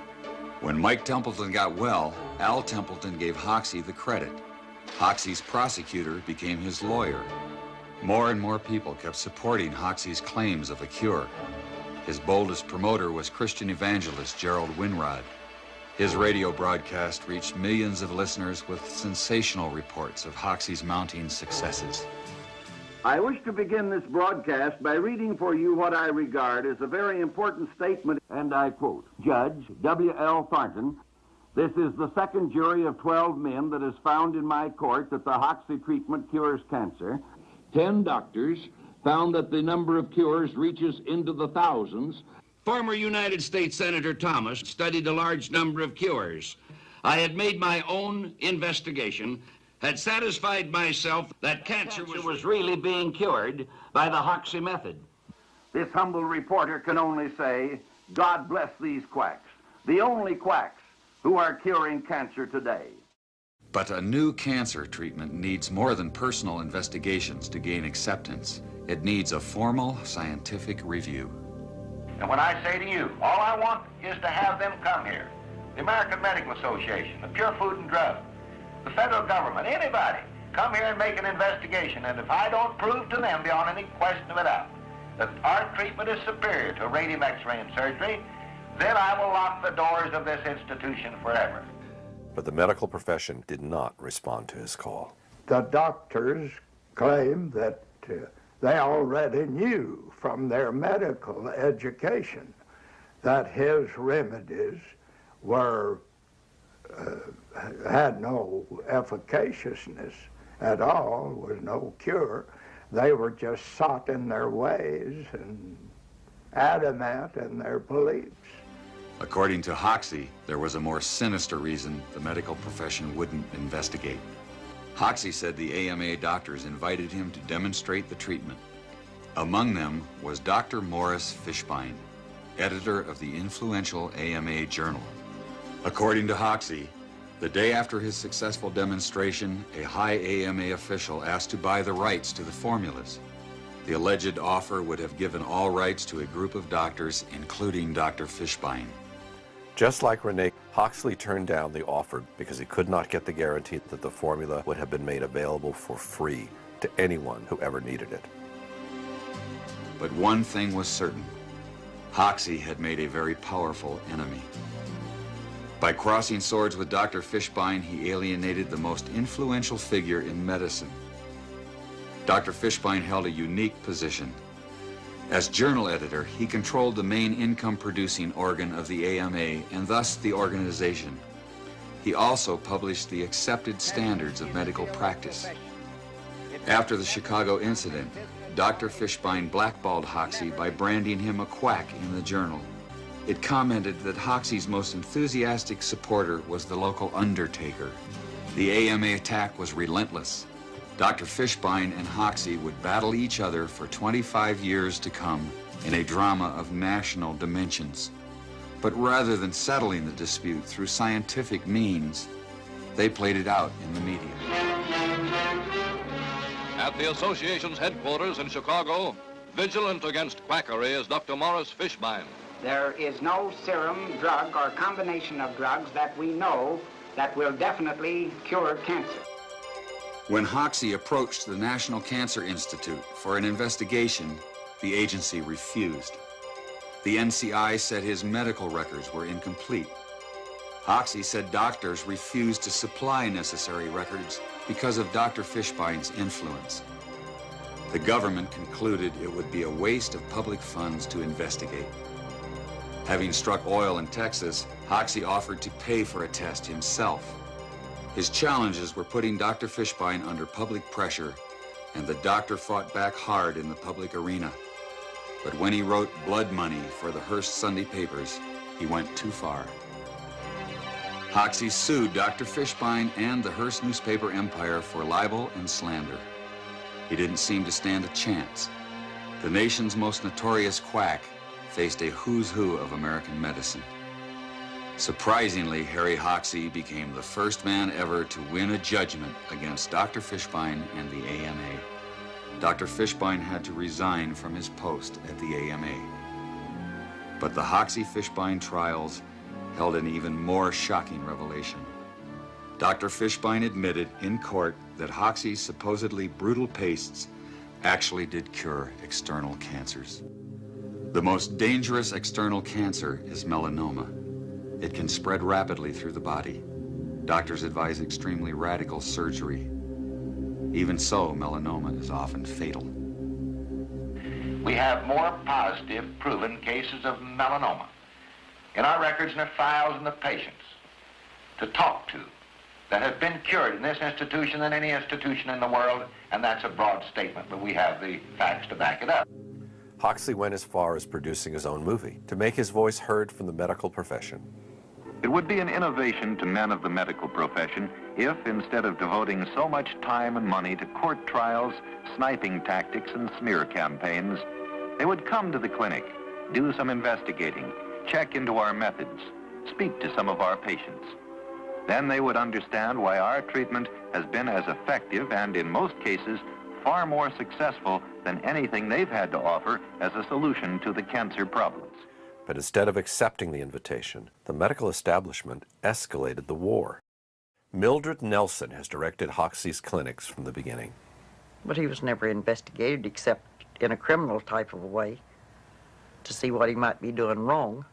When Mike Templeton got well, Al Templeton gave Hoxsey the credit. Hoxsey's prosecutor became his lawyer. More and more people kept supporting Hoxsey's claims of a cure. His boldest promoter was Christian evangelist Gerald Winrod. His radio broadcast reached millions of listeners with sensational reports of Hoxie's mounting successes. I wish to begin this broadcast by reading for you what I regard as a very important statement, and I quote, Judge W.L. Thornton, this is the second jury of 12 men that has found in my court that the Hoxie treatment cures cancer. 10 doctors found that the number of cures reaches into the thousands. Former United States Senator Thomas studied a large number of cures. I had made my own investigation, had satisfied myself that cancer was really being cured by the Hoxie method. This humble reporter can only say, God bless these quacks, the only quacks who are curing cancer today. But a new cancer treatment needs more than personal investigations to gain acceptance. It needs a formal scientific review. And when I say to you, all I want is to have them come here. The American Medical Association, the Pure Food and Drug, the federal government, anybody, come here and make an investigation. And if I don't prove to them beyond any question of a doubt that our treatment is superior to radium X-ray and surgery, then I will lock the doors of this institution forever. But the medical profession did not respond to his call. The doctors claim that they already knew from their medical education that his remedies were had no efficaciousness at all, was no cure. They were just sought in their ways and adamant in their beliefs. According to Hoxie, there was a more sinister reason the medical profession wouldn't investigate. Hoxie said the AMA doctors invited him to demonstrate the treatment. Among them was Dr. Morris Fishbein, editor of the influential AMA journal. According to Hoxie, the day after his successful demonstration, a high AMA official asked to buy the rights to the formulas. The alleged offer would have given all rights to a group of doctors, including Dr. Fishbein. Just like Renee, Hoxie turned down the offer because he could not get the guarantee that the formula would have been made available for free to anyone who ever needed it. But one thing was certain. Hoxie had made a very powerful enemy. By crossing swords with Dr. Fishbein, he alienated the most influential figure in medicine. Dr. Fishbein held a unique position. As journal editor, he controlled the main income-producing organ of the AMA and thus the organization. He also published the accepted standards of medical practice. After the Chicago incident, Dr. Fishbein blackballed Hoxie by branding him a quack in the journal. It commented that Hoxie's most enthusiastic supporter was the local undertaker. The AMA attack was relentless. Dr. Fishbein and Hoxie would battle each other for 25 years to come in a drama of national dimensions. But rather than settling the dispute through scientific means, they played it out in the media. At the association's headquarters in Chicago, vigilant against quackery is Dr. Morris Fishbein. There is no serum, drug, or combination of drugs that we know that will definitely cure cancer. When Hoxie approached the National Cancer Institute for an investigation, the agency refused. The NCI said his medical records were incomplete. Hoxie said doctors refused to supply necessary records because of Dr. Fishbein's influence. The government concluded it would be a waste of public funds to investigate. Having struck oil in Texas, Hoxie offered to pay for a test himself. His challenges were putting Dr. Fishbein under public pressure, and the doctor fought back hard in the public arena. But when he wrote blood money for the Hearst Sunday papers, he went too far. Hoxie sued Dr. Fishbein and the Hearst newspaper empire for libel and slander. He didn't seem to stand a chance. The nation's most notorious quack faced a who's who of American medicine. Surprisingly, Harry Hoxie became the first man ever to win a judgment against Dr. Fishbein and the AMA. Dr. Fishbein had to resign from his post at the AMA. But the Hoxie-Fishbein trials held an even more shocking revelation. Dr. Fishbein admitted in court that Hoxie's supposedly brutal pastes actually did cure external cancers. The most dangerous external cancer is melanoma. It can spread rapidly through the body. Doctors advise extremely radical surgery. Even so, melanoma is often fatal. We have more positive proven cases of melanoma in our records and our files and the patients to talk to that have been cured in this institution than any institution in the world, and that's a broad statement, but we have the facts to back it up. Hoxsey went as far as producing his own movie to make his voice heard from the medical profession. It would be an innovation to men of the medical profession if, instead of devoting so much time and money to court trials, sniping tactics, and smear campaigns, they would come to the clinic, do some investigating, check into our methods, speak to some of our patients. Then they would understand why our treatment has been as effective and, in most cases, far more successful than anything they've had to offer as a solution to the cancer problems. But instead of accepting the invitation, the medical establishment escalated the war. Mildred Nelson has directed Hoxsey's clinics from the beginning. But he was never investigated except in a criminal type of a way to see what he might be doing wrong.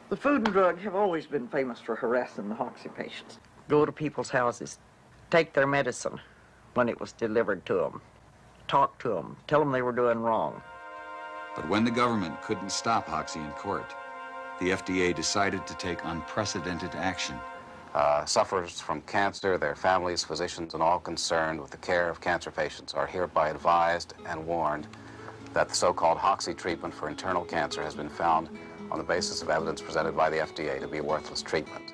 The Food and Drug have always been famous for harassing the Hoxsey patients. Go to people's houses, take their medicine when it was delivered to them, talk to them, tell them they were doing wrong. But when the government couldn't stop Hoxsey in court, the FDA decided to take unprecedented action. Sufferers from cancer, their families, physicians, and all concerned with the care of cancer patients are hereby advised and warned that the so-called Hoxsey treatment for internal cancer has been found on the basis of evidence presented by the FDA to be a worthless treatment.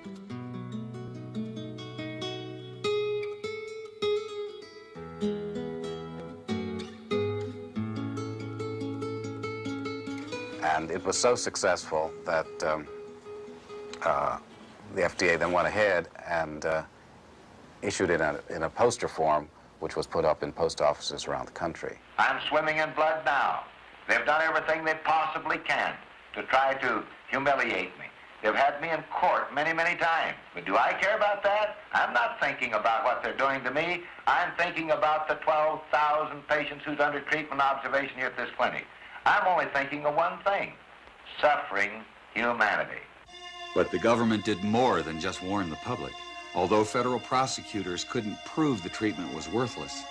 And it was so successful that the FDA then went ahead and issued it in a poster form, which was put up in post offices around the country. I'm swimming in blood now. They've done everything they possibly can to try to humiliate me. They've had me in court many, many times. But do I care about that? I'm not thinking about what they're doing to me. I'm thinking about the 12,000 patients who's under treatment observation here at this clinic. I'm only thinking of one thing: suffering humanity. But the government did more than just warn the public. Although federal prosecutors couldn't prove the treatment was worthless,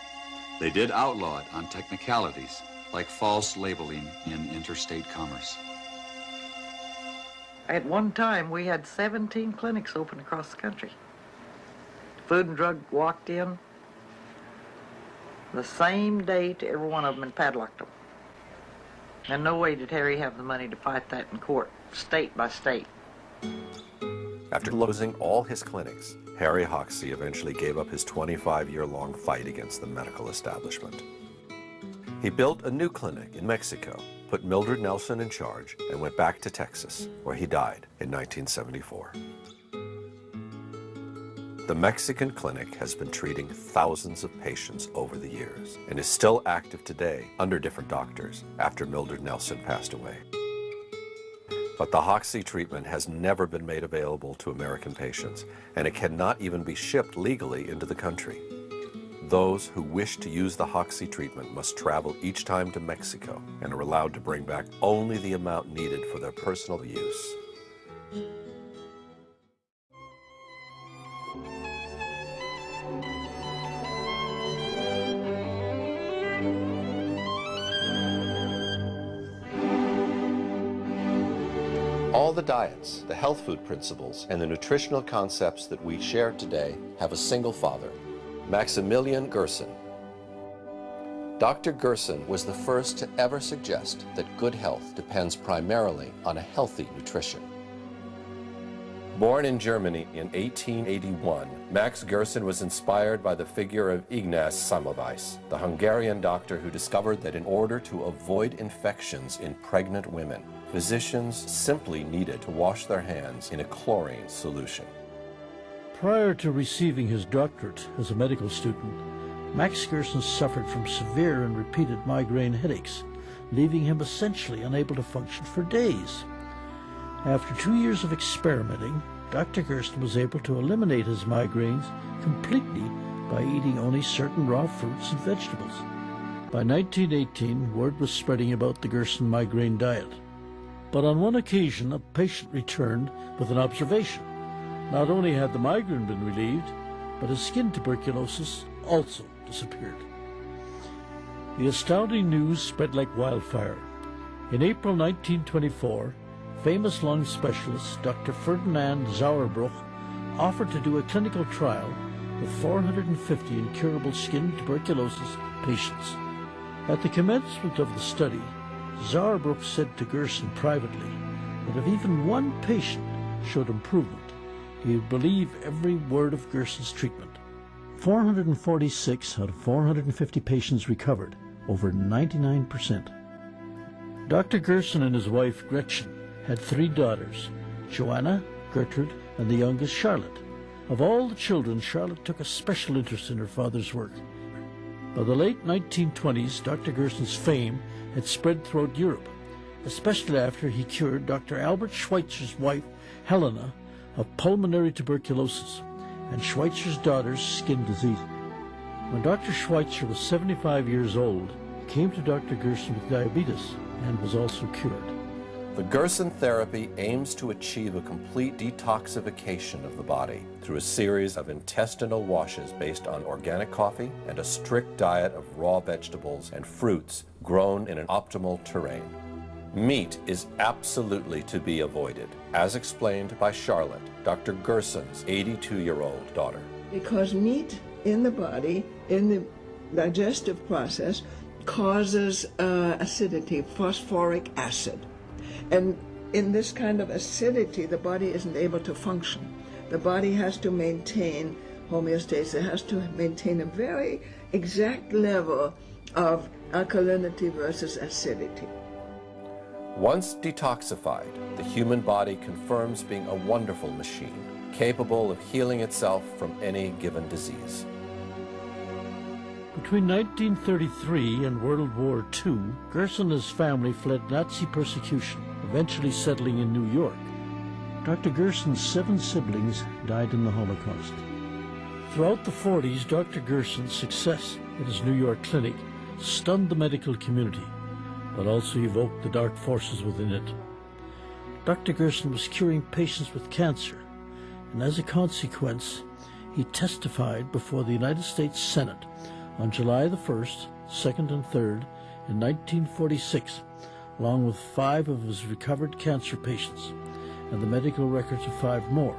they did outlaw it on technicalities like false labeling in interstate commerce. At one time, we had 17 clinics open across the country. Food and Drug walked in the same day to every one of them and padlocked them. And no way did Harry have the money to fight that in court, state by state. After closing all his clinics, Harry Hoxsey eventually gave up his 25-year-long fight against the medical establishment. He built a new clinic in Mexico, put Mildred Nelson in charge, and went back to Texas, where he died in 1974. The Mexican clinic has been treating thousands of patients over the years and is still active today under different doctors after Mildred Nelson passed away. But the Hoxsey treatment has never been made available to American patients, and it cannot even be shipped legally into the country. Those who wish to use the Hoxsey treatment must travel each time to Mexico and are allowed to bring back only the amount needed for their personal use. All the diets, the health food principles, and the nutritional concepts that we share today have a single father, Maximilian Gerson. Dr. Gerson was the first to ever suggest that good health depends primarily on a healthy nutrition. Born in Germany in 1881, Max Gerson was inspired by the figure of Ignaz Semmelweis, the Hungarian doctor who discovered that in order to avoid infections in pregnant women, physicians simply needed to wash their hands in a chlorine solution. Prior to receiving his doctorate as a medical student, Max Gerson suffered from severe and repeated migraine headaches, leaving him essentially unable to function for days. After 2 years of experimenting, Dr. Gerson was able to eliminate his migraines completely by eating only certain raw fruits and vegetables. By 1918, word was spreading about the Gerson migraine diet. But on one occasion, a patient returned with an observation. Not only had the migraine been relieved, but his skin tuberculosis also disappeared. The astounding news spread like wildfire. In April 1924, famous lung specialist Dr. Ferdinand Sauerbruch offered to do a clinical trial with 450 incurable skin tuberculosis patients. At the commencement of the study, Sauerbruch said to Gerson privately that if even one patient showed improvement, he would believe every word of Gerson's treatment. 446 out of 450 patients recovered, over 99%. Dr. Gerson and his wife Gretchen had 3 daughters, Joanna, Gertrude, and the youngest Charlotte. Of all the children, Charlotte took a special interest in her father's work. By the late 1920s, Dr. Gerson's fame had spread throughout Europe, especially after he cured Dr. Albert Schweitzer's wife, Helena, of pulmonary tuberculosis and Schweitzer's daughter's skin disease. When Dr. Schweitzer was 75 years old, he came to Dr. Gerson with diabetes and was also cured. The Gerson therapy aims to achieve a complete detoxification of the body through a series of intestinal washes based on organic coffee and a strict diet of raw vegetables and fruits grown in an optimal terrain. Meat is absolutely to be avoided, as explained by Charlotte, Dr. Gerson's 82-year-old daughter. Because meat in the body, in the digestive process, causes acidity, phosphoric acid. And in this kind of acidity, the body isn't able to function. The body has to maintain homeostasis. It has to maintain a very exact level of alkalinity versus acidity. Once detoxified, the human body confirms being a wonderful machine, capable of healing itself from any given disease. Between 1933 and World War II, Gerson and his family fled Nazi persecution, eventually settling in New York. Dr. Gerson's 7 siblings died in the Holocaust. Throughout the 40s, Dr. Gerson's success at his New York clinic stunned the medical community, but also evoked the dark forces within it. Dr. Gerson was curing patients with cancer, and as a consequence, he testified before the United States Senate on July the 1st, 2nd, and 3rd in 1946, along with 5 of his recovered cancer patients and the medical records of 5 more.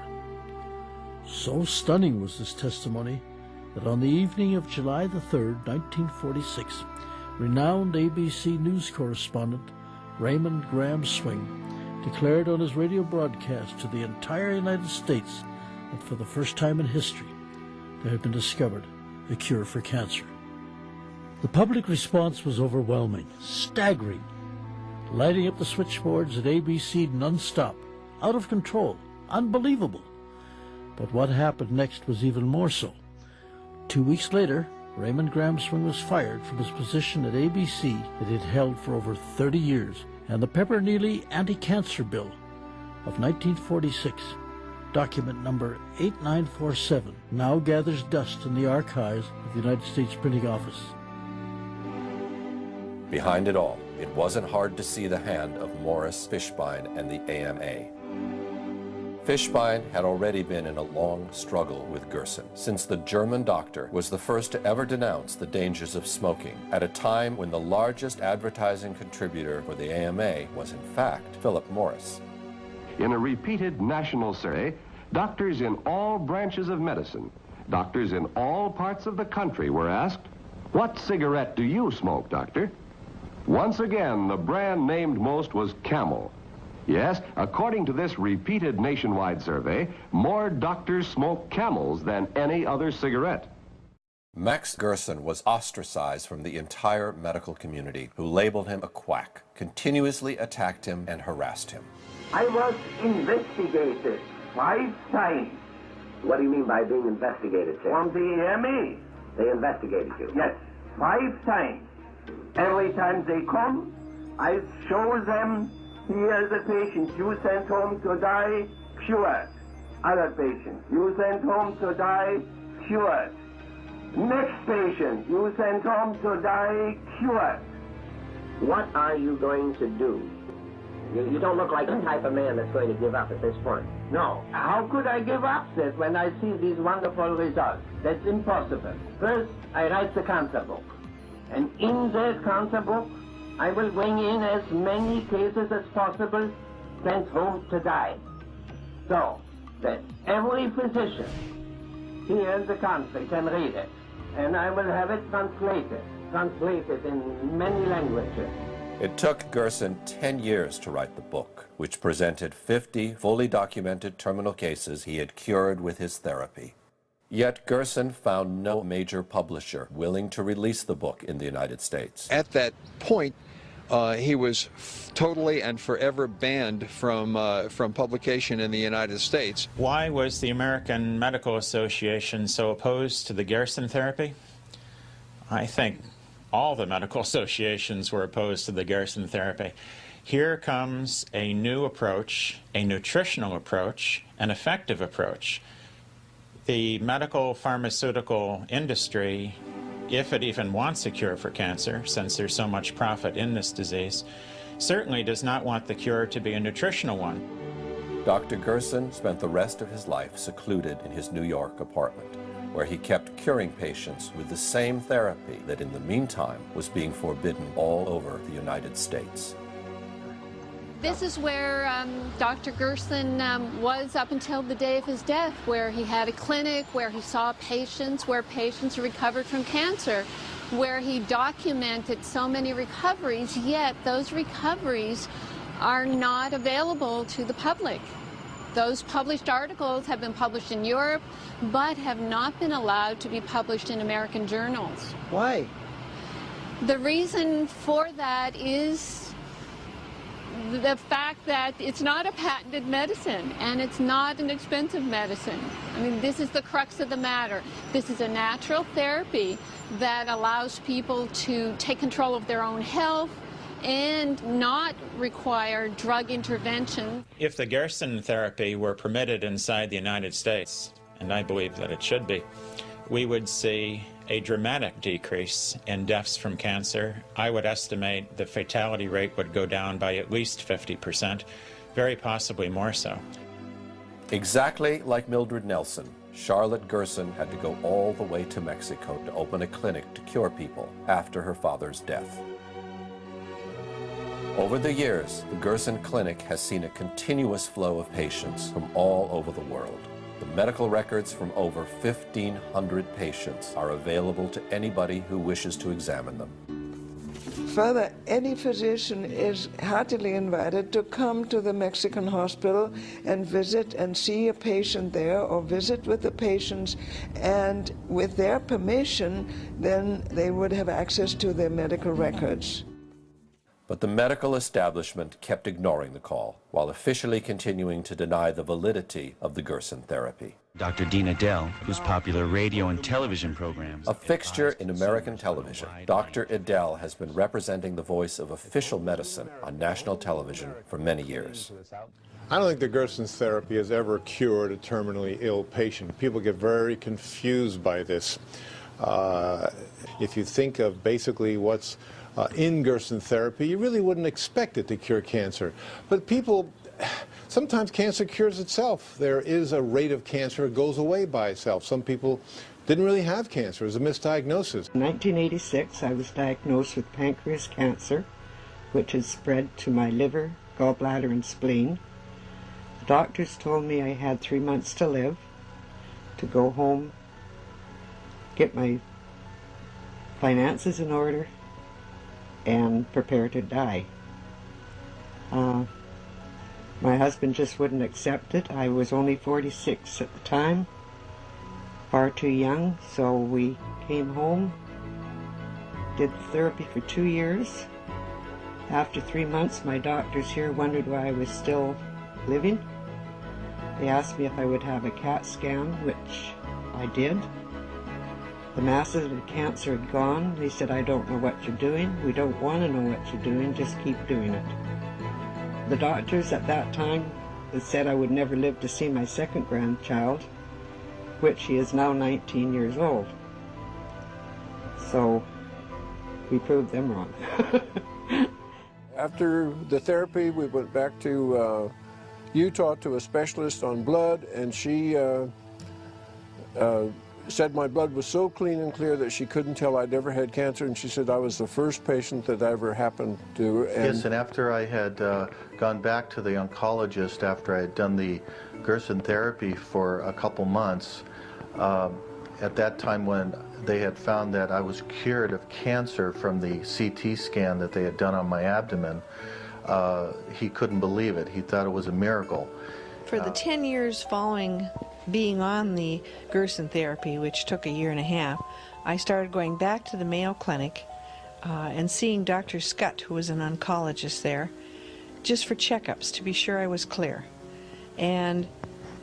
So stunning was this testimony that on the evening of July the 3rd, 1946, renowned ABC News correspondent Raymond Graham Swing declared on his radio broadcast to the entire United States that for the first time in history there had been discovered a cure for cancer. The public response was overwhelming, staggering, lighting up the switchboards at ABC non-stop, out of control, unbelievable. But what happened next was even more so. 2 weeks later, Raymond Graham Swing was fired from his position at ABC that he had held for over 30 years, and the Pepper-Neely Anti-Cancer Bill of 1946, document number 8947, now gathers dust in the archives of the United States Printing Office. Behind it all, it wasn't hard to see the hand of Morris Fishbein and the AMA. Fishbein had already been in a long struggle with Gerson, since the German doctor was the first to ever denounce the dangers of smoking, at a time when the largest advertising contributor for the AMA was in fact Philip Morris. In a repeated national survey, doctors in all branches of medicine, doctors in all parts of the country were asked, "What cigarette do you smoke, doctor?" Once again, the brand named most was Camel. Yes, according to this repeated nationwide survey, more doctors smoke Camels than any other cigarette. Max Gerson was ostracized from the entire medical community, who labeled him a quack, continuously attacked him and harassed him. I was investigated 5 times. What do you mean by being investigated, sir? From the AMA. They investigated you? Yes, 5 times. Every time they come, I show them, here the patient you sent home to die, cured. Other patient you sent home to die, cured. Next patient, you sent home to die cured. What are you going to do? You don't look like the type of man that's going to give up at this point. No. How could I give up this when I see these wonderful results? That's impossible. First, I write the cancer book. And in that cancer book, I will bring in as many cases as possible sent home to die. So that every physician here in the country can read it. And I will have it translated in many languages. It took Gerson 10 years to write the book, which presented 50 fully documented terminal cases he had cured with his therapy. Yet Gerson found no major publisher willing to release the book in the United States. At that point, he was totally and forever banned from publication in the United States. Why was the American Medical Association so opposed to the Gerson therapy? I think all the medical associations were opposed to the Gerson therapy. Here comes a new approach, a nutritional approach, an effective approach. The medical pharmaceutical industry, if it even wants a cure for cancer, since there's so much profit in this disease, certainly does not want the cure to be a nutritional one. Dr. Gerson spent the rest of his life secluded in his New York apartment, where he kept curing patients with the same therapy that in the meantime was being forbidden all over the United States. This is where Dr. Gerson was up until the day of his death, where he had a clinic, where he saw patients, where patients recovered from cancer, where he documented so many recoveries, yet those recoveries are not available to the public. Those published articles have been published in Europe, but have not been allowed to be published in American journals. Why? The reason for that is the fact that it's not a patented medicine, and it's not an expensive medicine. I mean, this is the crux of the matter. This is a natural therapy that allows people to take control of their own health and not require drug intervention. If the Gerson therapy were permitted inside the United States, and I believe that it should be, we would see a dramatic decrease in deaths from cancer. I would estimate the fatality rate would go down by at least 50%, very possibly more so. Exactly like Mildred Nelson, Charlotte Gerson had to go all the way to Mexico to open a clinic to cure people after her father's death. Over the years, the Gerson Clinic has seen a continuous flow of patients from all over the world. The medical records from over 1,500 patients are available to anybody who wishes to examine them. Further, any physician is heartily invited to come to the Mexican hospital and visit and see a patient there, or visit with the patients, and with their permission, then they would have access to their medical records. But the medical establishment kept ignoring the call, while officially continuing to deny the validity of the Gerson therapy. Dr. Dean Edell, whose popular radio and television programs... A fixture in American television, Dr. Edell has been representing the voice of official medicine on national television for many years. I don't think the Gerson's therapy has ever cured a terminally ill patient. People get very confused by this. If you think of basically what's in Gerson therapy, you really wouldn't expect it to cure cancer. But people, sometimes cancer cures itself. There is a rate of cancer, it goes away by itself. Some people didn't really have cancer, it was a misdiagnosis. In 1986, I was diagnosed with pancreas cancer, which had spread to my liver, gallbladder, and spleen. The doctors told me I had 3 months to live, to go home, get my finances in order, and prepare to die. My husband just wouldn't accept it. I was only 46 at the time, far too young, so we came home, did therapy for 2 years. After 3 months, my doctors here wondered why I was still living. They asked me if I would have a CAT scan, which I did. The masses of cancer had gone. They said, "I don't know what you're doing. We don't want to know what you're doing. Just keep doing it." The doctors at that time had said I would never live to see my second grandchild, which he is now 19 years old. So we proved them wrong. After the therapy, we went back to Utah to a specialist on blood, and she said my blood was so clean and clear that she couldn't tell I'd ever had cancer, and she said I was the first patient that ever happened to. Yes, and after I had gone back to the oncologist after I had done the Gerson therapy for a couple months, at that time when they had found that I was cured of cancer from the CT scan that they had done on my abdomen, he couldn't believe it. He thought it was a miracle. For the 10 years following being on the Gerson therapy, which took a year and a half, I started going back to the Mayo Clinic and seeing Dr. Scott, who was an oncologist there, just for checkups to be sure I was clear. And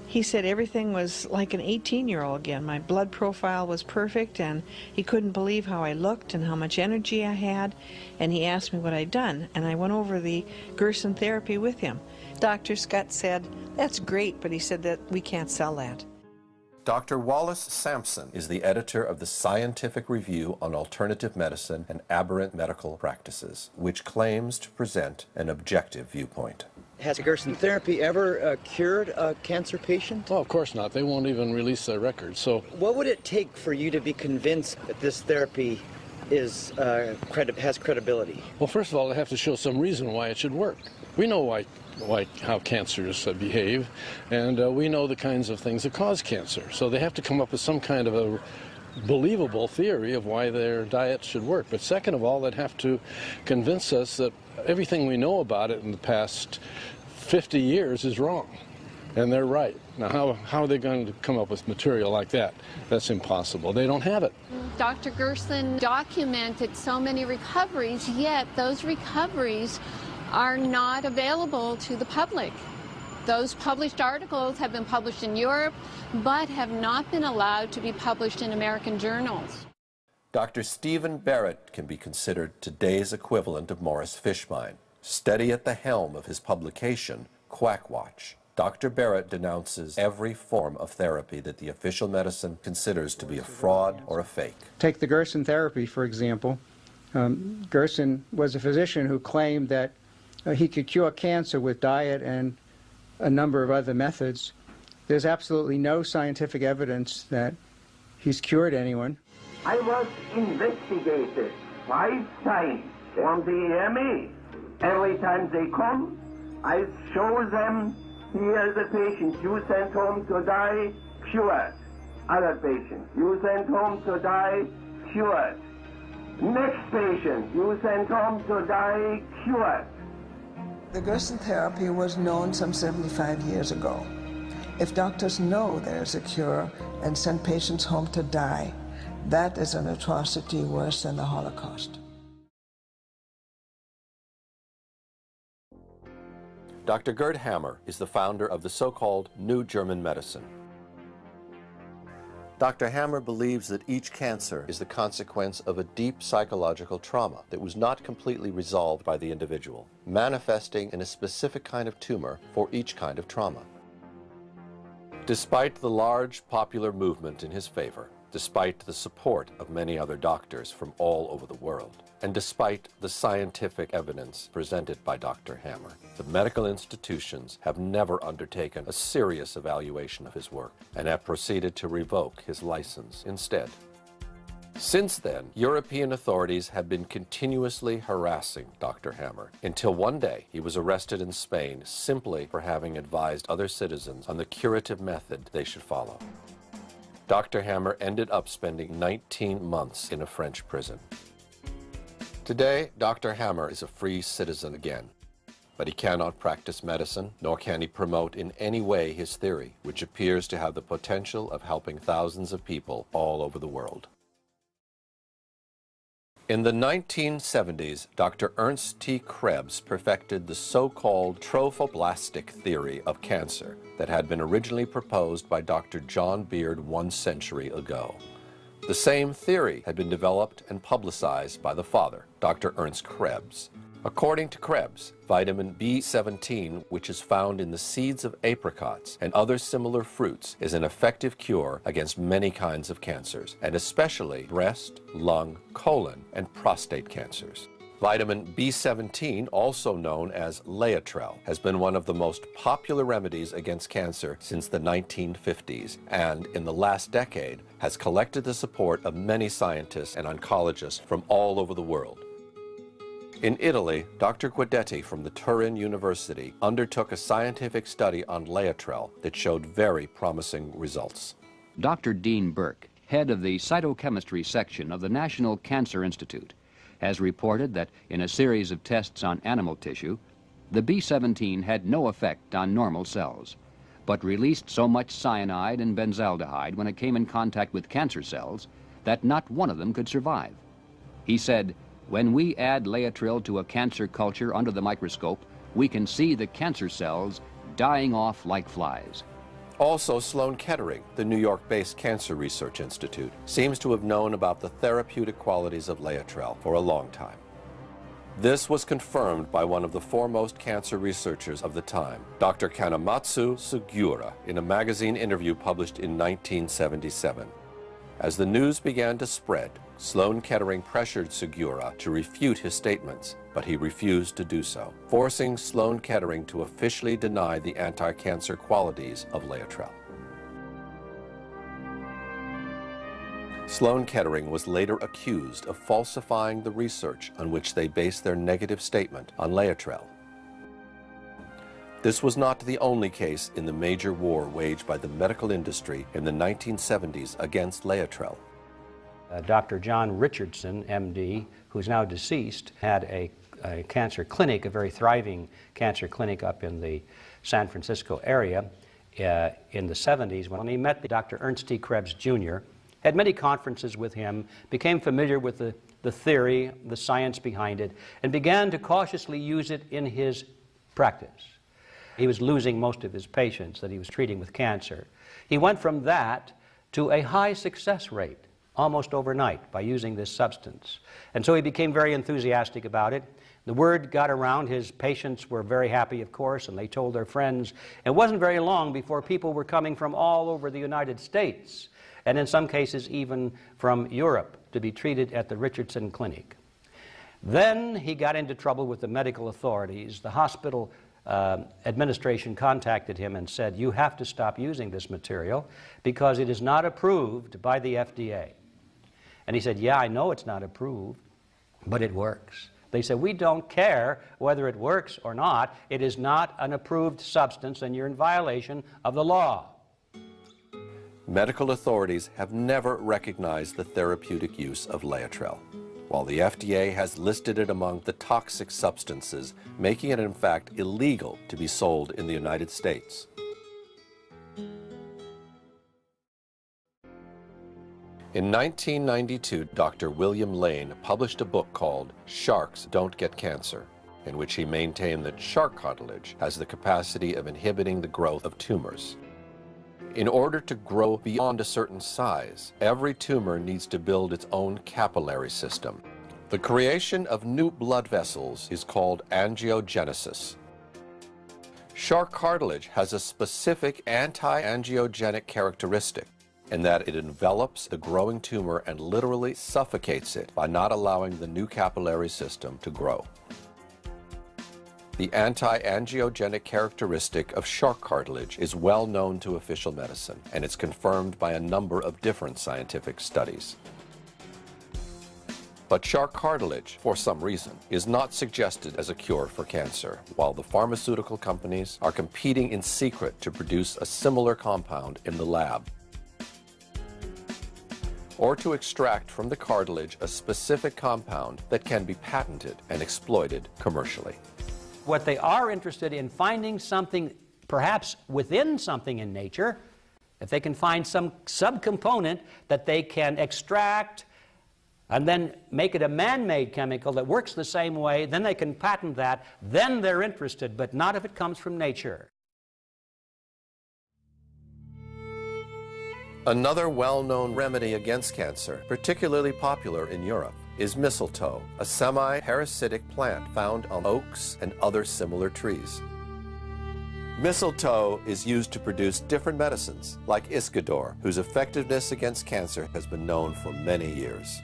he said everything was like an 18-year-old again. My blood profile was perfect, and he couldn't believe how I looked and how much energy I had, and he asked me what I'd done, and I went over the Gerson therapy with him. Dr. Scott said, "That's great," but he said that we can't sell that. Dr. Wallace Sampson is the editor of the Scientific Review on Alternative Medicine and Aberrant Medical Practices, which claims to present an objective viewpoint. Has Gerson therapy ever cured a cancer patient? Well, of course not. They won't even release their records. So, what would it take for you to be convinced that this therapy is has credibility? Well, first of all, they have to show some reason why it should work. We know how cancers behave, and we know the kinds of things that cause cancer. So they have to come up with some kind of a believable theory of why their diet should work. But second of all, they'd have to convince us that everything we know about it in the past 50 years is wrong, and they're right. Now, how are they going to come up with material like that? That's impossible. They don't have it. Dr. Gerson documented so many recoveries, yet those recoveries are not available to the public. Those published articles have been published in Europe, but have not been allowed to be published in American journals. Dr. Stephen Barrett can be considered today's equivalent of Morris Fishbein. Steady at the helm of his publication, Quackwatch, Dr. Barrett denounces every form of therapy that the official medicine considers to be a fraud or a fake. Take the Gerson therapy, for example. Gerson was a physician who claimed that he could cure cancer with diet and a number of other methods. There's absolutely no scientific evidence that he's cured anyone. I was investigated 5 times on the EMA. Every time they come, I show them, here's a patient you sent home to die, cured. Other patient, you sent home to die, cured. Next patient, you sent home to die, cured. The Gerson therapy was known some 75 years ago. If doctors know there's a cure and send patients home to die, that is an atrocity worse than the Holocaust. Dr. Gerd Hammer is the founder of the so-called New German Medicine. Dr. Hammer believes that each cancer is the consequence of a deep psychological trauma that was not completely resolved by the individual, manifesting in a specific kind of tumor for each kind of trauma. Despite the large popular movement in his favor, despite the support of many other doctors from all over the world, and despite the scientific evidence presented by Dr. Hammer, the medical institutions have never undertaken a serious evaluation of his work and have proceeded to revoke his license instead. Since then, European authorities have been continuously harassing Dr. Hammer until one day he was arrested in Spain simply for having advised other citizens on the curative method they should follow. Dr. Hammer ended up spending 19 months in a French prison. Today, Dr. Hammer is a free citizen again, but he cannot practice medicine, nor can he promote in any way his theory, which appears to have the potential of helping thousands of people all over the world. In the 1970s, Dr. Ernst T. Krebs perfected the so-called trophoblastic theory of cancer that had been originally proposed by Dr. John Beard 1 century ago. The same theory had been developed and publicized by the father, Dr. Ernst Krebs. According to Krebs, vitamin B17, which is found in the seeds of apricots and other similar fruits, is an effective cure against many kinds of cancers, and especially breast, lung, colon, and prostate cancers. Vitamin B17, also known as Laetrile, has been one of the most popular remedies against cancer since the 1950s, and in the last decade has collected the support of many scientists and oncologists from all over the world. In Italy, Dr. Guidetti from the Turin University undertook a scientific study on Laetrile that showed very promising results. Dr. Dean Burke, head of the cytochemistry section of the National Cancer Institute, has reported that in a series of tests on animal tissue, the B17 had no effect on normal cells, but released so much cyanide and benzaldehyde when it came in contact with cancer cells that not one of them could survive. He said, "When we add Laetrile to a cancer culture under the microscope, we can see the cancer cells dying off like flies." Also, Sloan Kettering, the New York-based Cancer Research Institute, seems to have known about the therapeutic qualities of Laetrile for a long time. This was confirmed by one of the foremost cancer researchers of the time, Dr. Kanematsu Sugiura, in a magazine interview published in 1977. As the news began to spread, Sloan Kettering pressured Sugiura to refute his statements, but he refused to do so, forcing Sloan Kettering to officially deny the anti-cancer qualities of Laetrile. Sloan Kettering was later accused of falsifying the research on which they based their negative statement on Laetrile. This was not the only case in the major war waged by the medical industry in the 1970s against Laetrile. Dr. John Richardson, MD, who's now deceased, had a cancer clinic, a very thriving cancer clinic up in the San Francisco area in the 70s when he met Dr. Ernst T. Krebs Jr., had many conferences with him, became familiar with the theory, the science behind it, and began to cautiously use it in his practice. He was losing most of his patients that he was treating with cancer. He went from that to a high success rate almost overnight by using this substance. And so he became very enthusiastic about it. The word got around. His patients were very happy, of course, and they told their friends. It wasn't very long before people were coming from all over the United States, and in some cases even from Europe, to be treated at the Richardson Clinic. Then he got into trouble with the medical authorities. The hospital administration contacted him and said, "You have to stop using this material because it is not approved by the FDA." And he said, "Yeah, I know it's not approved, but it works." They said, "We don't care whether it works or not. It is not an approved substance and you're in violation of the law." Medical authorities have never recognized the therapeutic use of Laetrile, while the FDA has listed it among the toxic substances, making it in fact illegal to be sold in the United States. In 1992, Dr. William Lane published a book called Sharks Don't Get Cancer, in which he maintained that shark cartilage has the capacity of inhibiting the growth of tumors. In order to grow beyond a certain size, every tumor needs to build its own capillary system. The creation of new blood vessels is called angiogenesis. Shark cartilage has a specific anti-angiogenic characteristic in that it envelops the growing tumor and literally suffocates it by not allowing the new capillary system to grow. The anti-angiogenic characteristic of shark cartilage is well known to official medicine, and it's confirmed by a number of different scientific studies. But shark cartilage, for some reason, is not suggested as a cure for cancer, while the pharmaceutical companies are competing in secret to produce a similar compound in the lab, or to extract from the cartilage a specific compound that can be patented and exploited commercially. What they are interested in finding something, perhaps within something in nature, if they can find some subcomponent that they can extract and then make it a man-made chemical that works the same way, then they can patent that, then they're interested, but not if it comes from nature. Another well-known remedy against cancer, particularly popular in Europe, is mistletoe, a semi-parasitic plant found on oaks and other similar trees. Mistletoe is used to produce different medicines, like Iscador, whose effectiveness against cancer has been known for many years.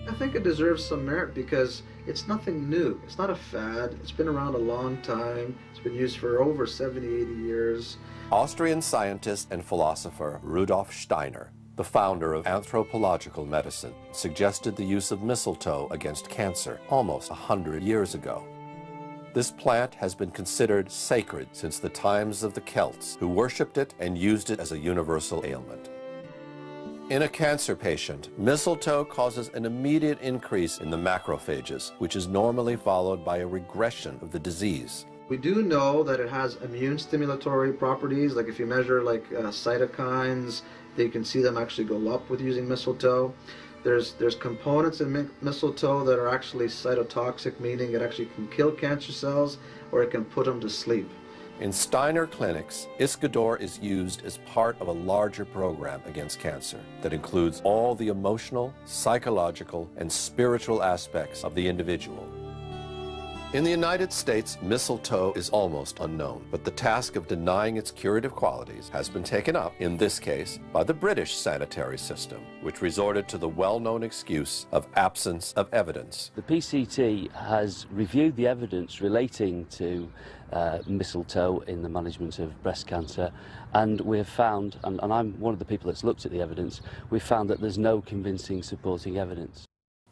I think it deserves some merit because it's nothing new. It's not a fad. It's been around a long time. It's been used for over 70, 80 years. Austrian scientist and philosopher Rudolf Steiner, the founder of anthropological medicine, suggested the use of mistletoe against cancer almost 100 years ago. This plant has been considered sacred since the times of the Celts, who worshipped it and used it as a universal ailment. In a cancer patient, mistletoe causes an immediate increase in the macrophages, which is normally followed by a regression of the disease. We do know that it has immune stimulatory properties, like if you measure cytokines, you can see them actually go up with using mistletoe. There's components in mistletoe that are actually cytotoxic, meaning it actually can kill cancer cells or it can put them to sleep. In Steiner clinics, Iscador is used as part of a larger program against cancer that includes all the emotional, psychological, and spiritual aspects of the individual. In the United States, mistletoe is almost unknown, but the task of denying its curative qualities has been taken up, in this case, by the British sanitary system, which resorted to the well-known excuse of absence of evidence. The PCT has reviewed the evidence relating to mistletoe in the management of breast cancer, and we have found, and I'm one of the people that's looked at the evidence, we've found that there's no convincing supporting evidence.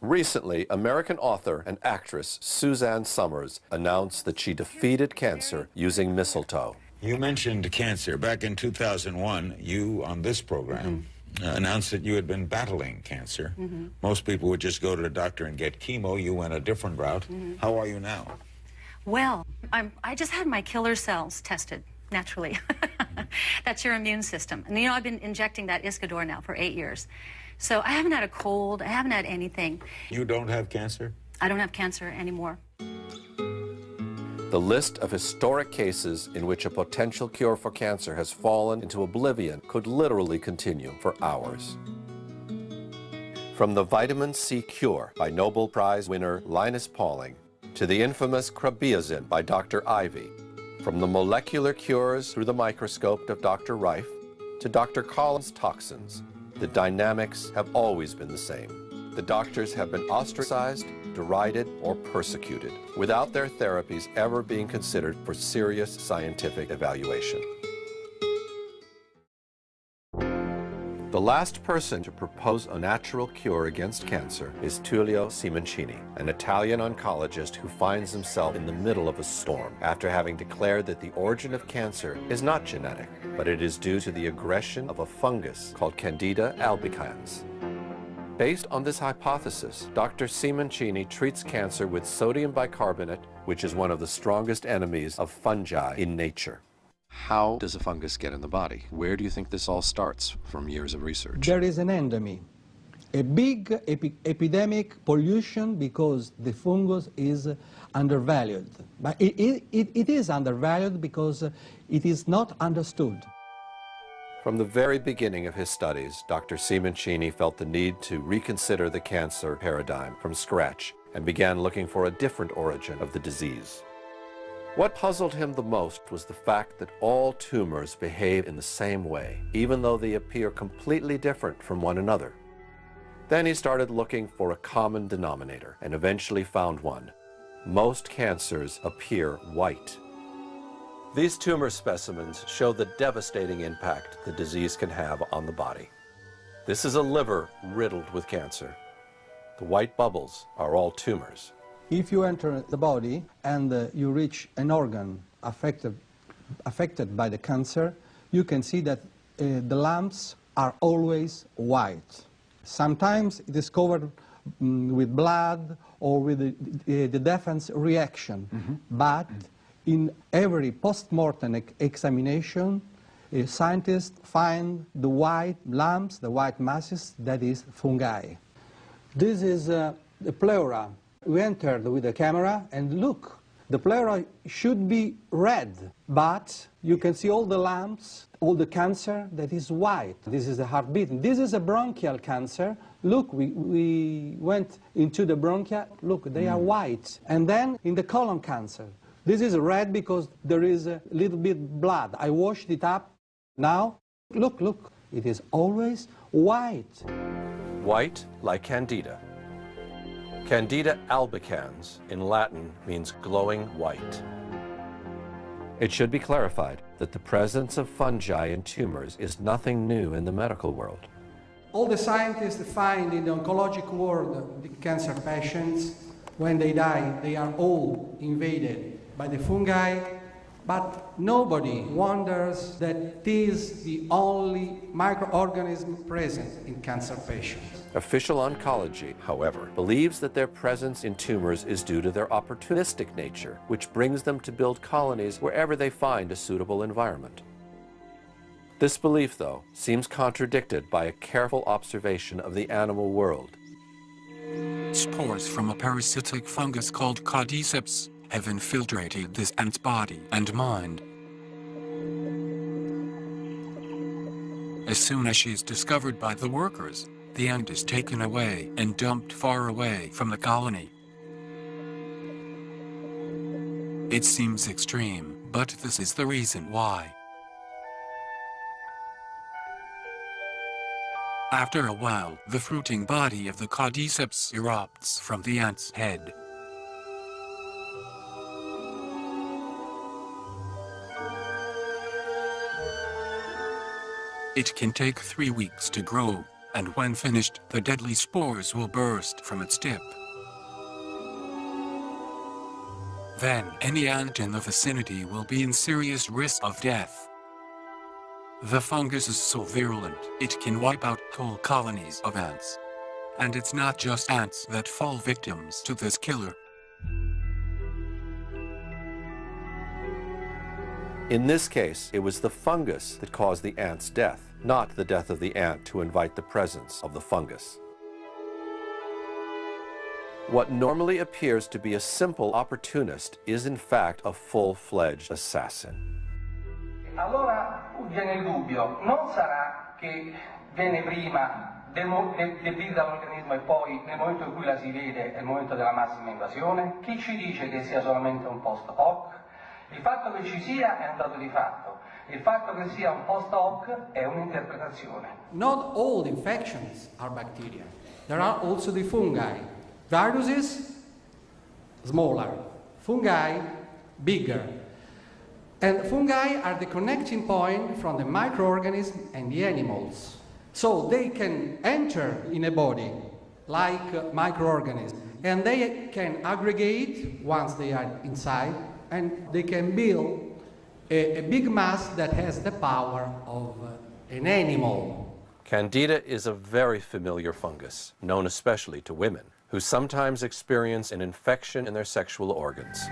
Recently, American author and actress Suzanne Summers announced that she defeated cancer using mistletoe. You mentioned cancer. Back in 2001, you, on this program, announced that you had been battling cancer. Most people would just go to the doctor and get chemo. You went a different route. How are you now? Well, I just had my killer cells tested, naturally. That's your immune system. And you know, I've been injecting that Iscador now for 8 years. So I haven't had a cold, I haven't had anything. You don't have cancer? I don't have cancer anymore. The list of historic cases in which a potential cure for cancer has fallen into oblivion could literally continue for hours. From the vitamin C cure by Nobel Prize winner Linus Pauling to the infamous Krabiazin by Dr. Ivy, from the molecular cures through the microscope of Dr. Rife to Dr. Collins' toxins, the dynamics have always been the same. The doctors have been ostracized, derided, or persecuted, without their therapies ever being considered for serious scientific evaluation. The last person to propose a natural cure against cancer is Tullio Simoncini, an Italian oncologist who finds himself in the middle of a storm after having declared that the origin of cancer is not genetic, but it is due to the aggression of a fungus called Candida albicans. Based on this hypothesis, Dr. Simoncini treats cancer with sodium bicarbonate, which is one of the strongest enemies of fungi in nature. How does a fungus get in the body? Where do you think this all starts from years of research? There is an endemy, a big epidemic pollution because the fungus is undervalued. But it is undervalued because it is not understood. From the very beginning of his studies, Dr. Simoncini felt the need to reconsider the cancer paradigm from scratch and began looking for a different origin of the disease. What puzzled him the most was the fact that all tumors behave in the same way, even though they appear completely different from one another. Then he started looking for a common denominator and eventually found one. Most cancers appear white. These tumor specimens show the devastating impact the disease can have on the body. This is a liver riddled with cancer. The white bubbles are all tumors. If you enter the body and you reach an organ affected by the cancer, you can see that the lumps are always white. Sometimes it is covered with blood or with the defense reaction, but in every post-mortem examination, scientists find the white lumps, the white masses, that is fungi. This is the pleura. We entered with a camera and look, The pleura should be red, but you can see all the lumps, all the cancer that is white. This is the heart beating. This is a bronchial cancer. Look, we went into the bronchia. Look, they are white. And then in the colon cancer, this is red because there is a little bit blood. I washed it up. Now, look, look, it is always white. White like Candida. Candida albicans in Latin means glowing white. It should be clarified that the presence of fungi in tumors is nothing new in the medical world. All the scientists find in the oncologic world the cancer patients, when they die, they are all invaded by the fungi, but nobody wonders that it is the only microorganism present in cancer patients. Official oncology, however, believes that their presence in tumors is due to their opportunistic nature, which brings them to build colonies wherever they find a suitable environment. This belief, though, seems contradicted by a careful observation of the animal world. Spores from a parasitic fungus called cordyceps have infiltrated this ant's body and mind. As soon as she is discovered by the workers, the ant is taken away and dumped far away from the colony. It seems extreme, but this is the reason why. After a while, the fruiting body of the cordyceps erupts from the ant's head. It can take 3 weeks to grow, and when finished, the deadly spores will burst from its tip. Then, any ant in the vicinity will be in serious risk of death. The fungus is so virulent, it can wipe out whole colonies of ants. And it's not just ants that fall victims to this killer. In this case, it was the fungus that caused the ant's death, not the death of the ant to invite the presence of the fungus. What normally appears to be a simple opportunist is in fact a full-fledged assassin. Allora viene il dubbio, non sarà che viene prima debilita l'organismo e poi nel momento in cui la si vede è il momento della massima invasione? Chi ci dice che sia solamente un post hoc? Il fatto che ci sia è un dato di fatto, il fatto che sia un post hoc è un'interpretazione. Not all infections are bacteria. There are also the fungi. Viruses, smaller. Fungi, bigger. And fungi are the connecting point from the microorganism and the animals. So they can enter in a body like microorganisms, and they can aggregate once they are inside, and they can build a big mass that has the power of an animal. Candida is a very familiar fungus, known especially to women, who sometimes experience an infection in their sexual organs.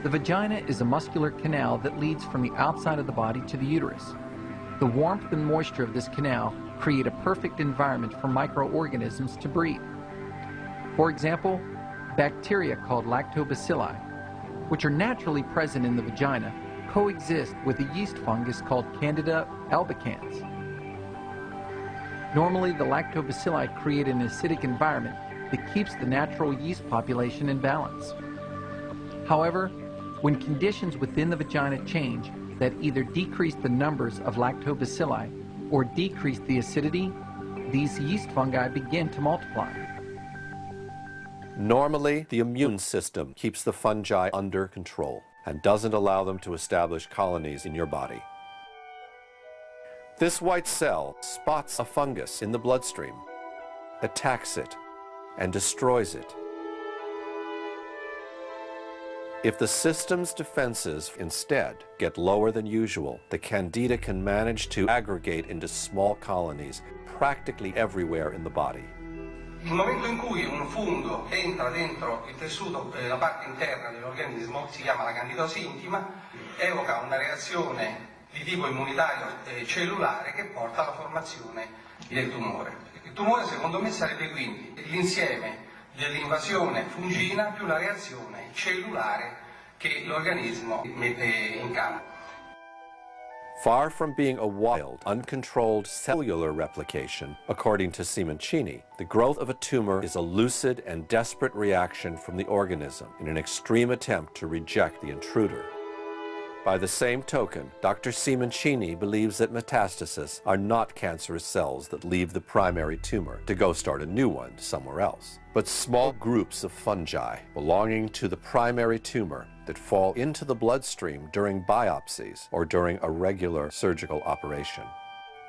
The vagina is a muscular canal that leads from the outside of the body to the uterus. The warmth and moisture of this canal create a perfect environment for microorganisms to breed. For example, bacteria called lactobacilli, which are naturally present in the vagina, coexist with a yeast fungus called Candida albicans. Normally, the lactobacilli create an acidic environment that keeps the natural yeast population in balance. However, when conditions within the vagina change that either decrease the numbers of lactobacilli or decrease the acidity, these yeast fungi begin to multiply. Normally, the immune system keeps the fungi under control and doesn't allow them to establish colonies in your body. This white cell spots a fungus in the bloodstream, attacks it, and destroys it. If the system's defenses instead get lower than usual, the Candida can manage to aggregate into small colonies practically everywhere in the body. Il momento in cui un fungo entra dentro il tessuto, la parte interna dell'organismo, si chiama la candidosi intima, evoca una reazione di tipo immunitario cellulare che porta alla formazione del tumore. Il tumore secondo me sarebbe quindi l'insieme dell'invasione fungina più la reazione cellulare che l'organismo mette in campo. Far from being a wild, uncontrolled cellular replication, according to Simoncini, the growth of a tumor is a lucid and desperate reaction from the organism in an extreme attempt to reject the intruder. By the same token, Dr. Simoncini believes that metastases are not cancerous cells that leave the primary tumor to go start a new one somewhere else, but small groups of fungi belonging to the primary tumor that fall into the bloodstream during biopsies or during a regular surgical operation.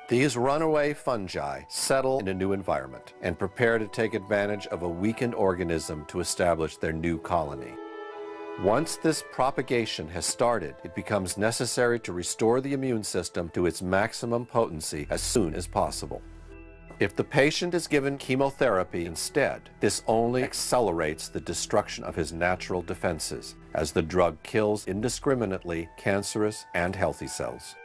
These runaway fungi settle in a new environment and prepare to take advantage of a weakened organism to establish their new colony. Once this propagation has started, it becomes necessary to restore the immune system to its maximum potency as soon as possible. If the patient is given chemotherapy instead, this only accelerates the destruction of his natural defenses, as the drug kills indiscriminately cancerous and healthy cells.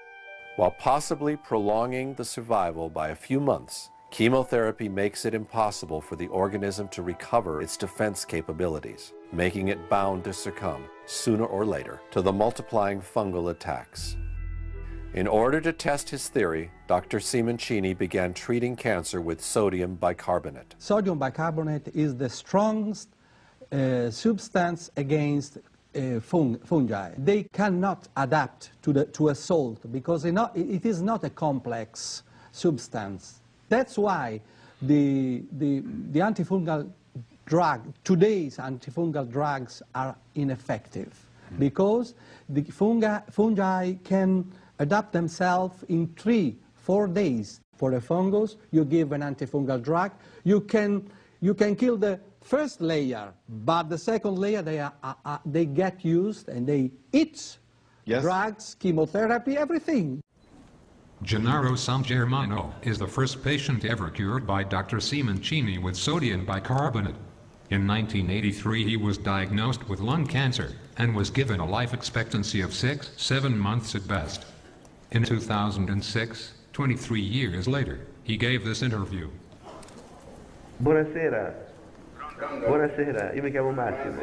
While possibly prolonging the survival by a few months, chemotherapy makes it impossible for the organism to recover its defense capabilities, making it bound to succumb, sooner or later, to the multiplying fungal attacks. In order to test his theory, Dr. Simoncini began treating cancer with sodium bicarbonate. Sodium bicarbonate is the strongest substance against fungi. They cannot adapt to a salt because it is not a complex substance. That's why the antifungal today's antifungal drugs are ineffective, because the fungi can adapt themselves in 3-4 days. For a fungus, you give an antifungal drug, you can kill the first layer, but the second layer they get used and they eat drugs, chemotherapy, everything. Gennaro Samgermano is the first patient ever cured by Dr. Simoncini with sodium bicarbonate. In 1983 he was diagnosed with lung cancer and was given a life expectancy of 6-7 months at best. In 2006, 23 years later, he gave this interview. Buonasera. Buonasera, io mi chiamo Massimo.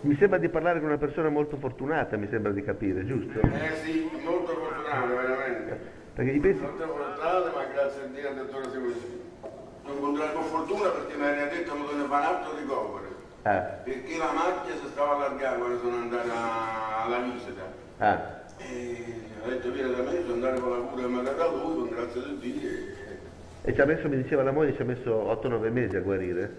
Mi sembra di parlare con una persona molto fortunata, mi sembra di capire, giusto? Sì, molto fortunato, veramente. Perché gli pensi... Molto fortunato, ma grazie a Dio al dottore Simoncini. Ho incontrato con fortuna perché mi aveva detto che mi doveva fare un altro ricovero. Perché la macchia si stava allargando quando sono andato alla visita. E ho detto vieni da me, sono andato con la cura che mi ha dato lui, grazie a Dio. E ci ha messo, mi diceva la moglie, ci ha messo 8-9 mesi a guarire?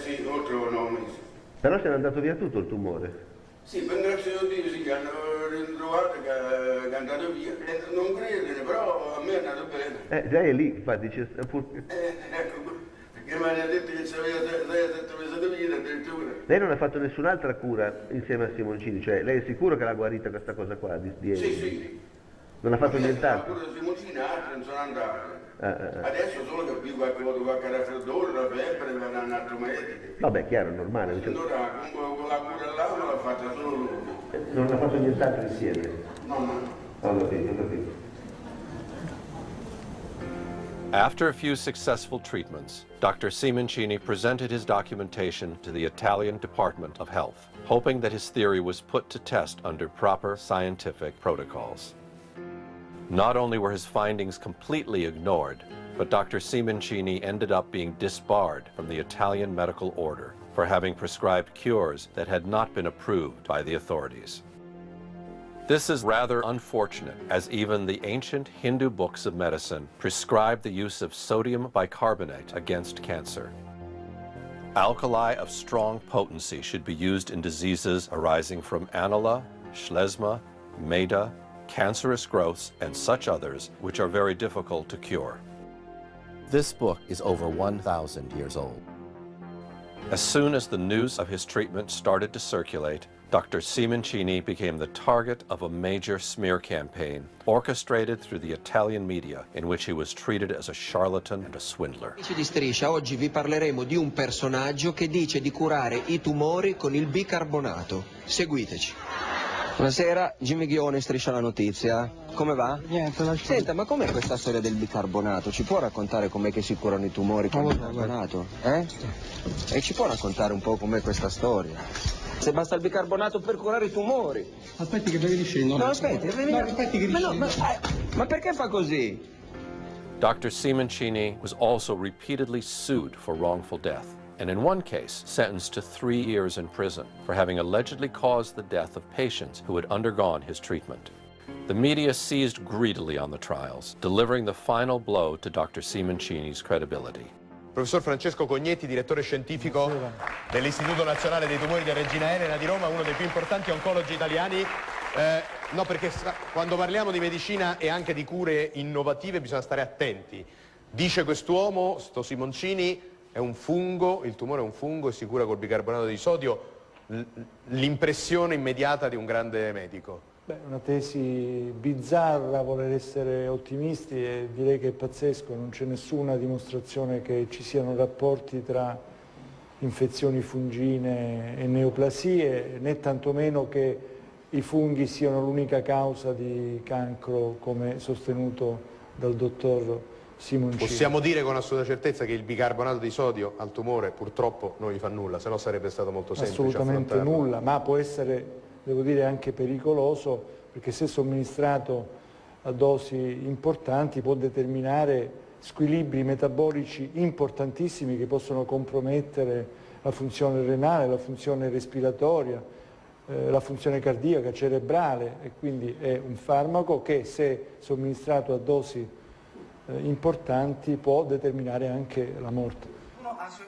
Sì, oltre 9 mesi. Però se n'è andato via tutto il tumore? Sì, per grazie a Dio sì, che hanno ritrovato che è andato via. Non credere, però a me è andato bene. Già è lì, infatti. Ecco, perché mi ha detto che c'aveva 6-7 mesi di vita addirittura. Lei non ha fatto nessun'altra cura insieme a Simoncini, cioè lei è sicuro che l'ha guarita questa cosa qua? Sì. Non ha fatto nient'altro? La cura di Simoncini altri non sono andati. Adesso solo che qui qualche raffreddore, la febbre, vanno a un altro medico. Vabbè, chiaro, normale. Allora, con la cura là non l'ha fatta solo lui. Non ha fatto nient'altro insieme? No. Ho capito. After a few successful treatments, Dr. Simoncini presented his documentation to the Italian Department of Health, hoping that his theory was put to test under proper scientific protocols. Not only were his findings completely ignored, but Dr. Simoncini ended up being disbarred from the Italian medical order for having prescribed cures that had not been approved by the authorities. This is rather unfortunate, as even the ancient Hindu books of medicine prescribe the use of sodium bicarbonate against cancer. Alkali of strong potency should be used in diseases arising from anula, schlesma, maida, cancerous growths, and such others which are very difficult to cure. This book is over 1,000 years old. As soon as the news of his treatment started to circulate, Dr. Simoncini became the target of a major smear campaign orchestrated through the Italian media, in which he was treated as a charlatan and a swindler. Amici di Striscia, oggi vi parleremo di un personaggio che dice di curare i tumori con il bicarbonato. Seguiteci. Buonasera, Jimmy Ghione, Striscia la notizia. Come va? Niente, senta, ma com'è questa storia del bicarbonato? Ci può raccontare com'è che si curano i tumori con il bicarbonato? E ci può raccontare un po' com'è questa storia? Se basta il bicarbonato per curare i tumori. Aspetti che devi scendere. No, aspetti, ma perché fa così? Dr. Simoncini was also repeatedly sued for wrongful death, and in one case sentenced to 3 years in prison for having allegedly caused the death of patients who had undergone his treatment. The media seized greedily on the trials, delivering the final blow to Dr. Simoncini's credibility. Professor Francesco Cognetti, direttore scientifico dell'Istituto Nazionale dei Tumori della Regina Elena di Roma, uno dei più importanti oncologi italiani. No, perché quando parliamo di medicina e anche di cure innovative bisogna stare attenti. Dice quest'uomo, sto Simoncini, è un fungo, il tumore è un fungo e si cura col bicarbonato di sodio. L'impressione immediata di un grande medico. Beh, una tesi bizzarra, voler essere ottimisti, e direi che è pazzesco, non c'è nessuna dimostrazione che ci siano rapporti tra infezioni fungine e neoplasie, né tantomeno che i funghi siano l'unica causa di cancro, come sostenuto dal dottor Simoncini. Possiamo dire con assoluta certezza che il bicarbonato di sodio al tumore purtroppo non gli fa nulla, se no sarebbe stato molto semplice Assolutamente affrontarlo. nulla, ma può essere, devo dire, anche pericoloso, perché se somministrato a dosi importanti può determinare squilibri metabolici importantissimi che possono compromettere la funzione renale, la funzione respiratoria, la funzione cardiaca, cerebrale, e quindi è un farmaco che, se somministrato a dosi importanti, può determinare anche la morte.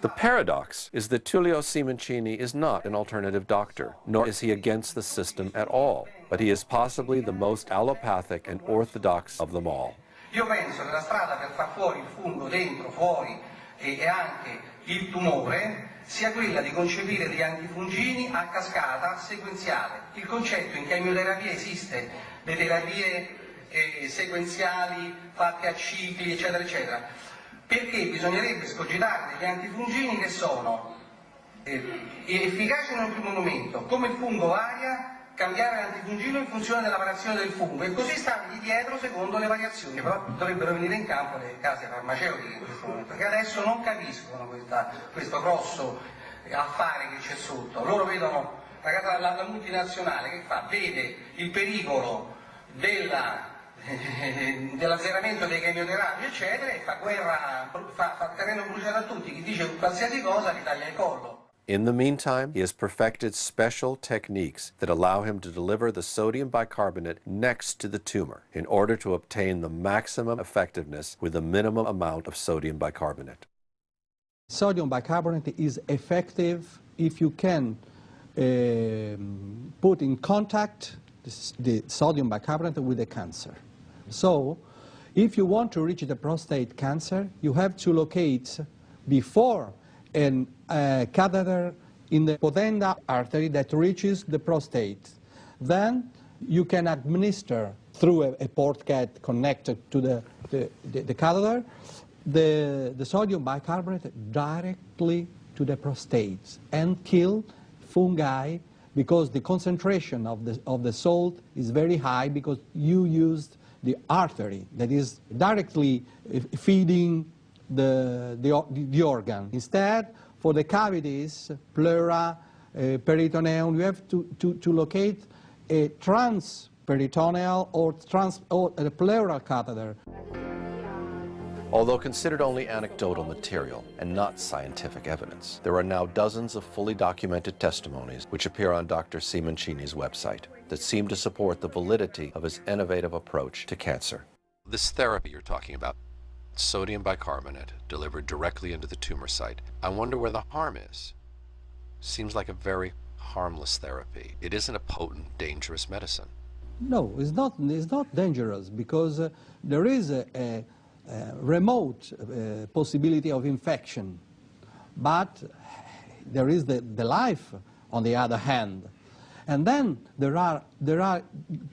The paradox is that Tullio Simoncini is not an alternative doctor, nor is he against the system at all, but he is possibly the most allopathic and orthodox of them all. Io penso che la strada per far fuori il fungo dentro, fuori e anche il tumore sia quella di concepire degli antifungini a cascata sequenziale. Il concetto in chemioterapia esiste, le terapie sequenziali fatte a cicli, eccetera, eccetera, perché bisognerebbe scogitare degli antifungini che sono efficaci in un primo momento, come il fungo varia, cambiare l'antifungino in funzione della variazione del fungo e così stargli dietro secondo le variazioni, però dovrebbero venire in campo le case farmaceutiche in questo momento, che adesso non capiscono questo grosso affare che c'è sotto. Loro vedono la multinazionale che fa, vede il pericolo dell'azzeramento dei chemioterapi eccetera e fa guerra, fa terreno bruciato a tutti, chi dice qualsiasi cosa gli taglia il collo. In the meantime, he has perfected special techniques that allow him to deliver the sodium bicarbonate next to the tumor in order to obtain the maximum effectiveness with a minimum amount of sodium bicarbonate. Sodium bicarbonate is effective if you can put in contact the sodium bicarbonate with the cancer. So, if you want to reach the prostate cancer, you have to locate before a catheter in the pudenda artery that reaches the prostate. Then you can administer through a port cat connected to the catheter the sodium bicarbonate directly to the prostate and kill fungi, because the concentration of the salt is very high, because you used the artery that is directly feeding the organ. Instead, for the cavities, pleura, peritoneum, you have to locate a transperitoneal or a pleural catheter. Although considered only anecdotal material and not scientific evidence, there are now dozens of fully documented testimonies which appear on Dr. Simoncini's website that seem to support the validity of his innovative approach to cancer. This therapy you're talking about, sodium bicarbonate delivered directly into the tumor site, I wonder where the harm is. Seems like a very harmless therapy. It isn't a potent, dangerous medicine. No, it's not dangerous, because there is a remote possibility of infection, but there is the life on the other hand. And then there are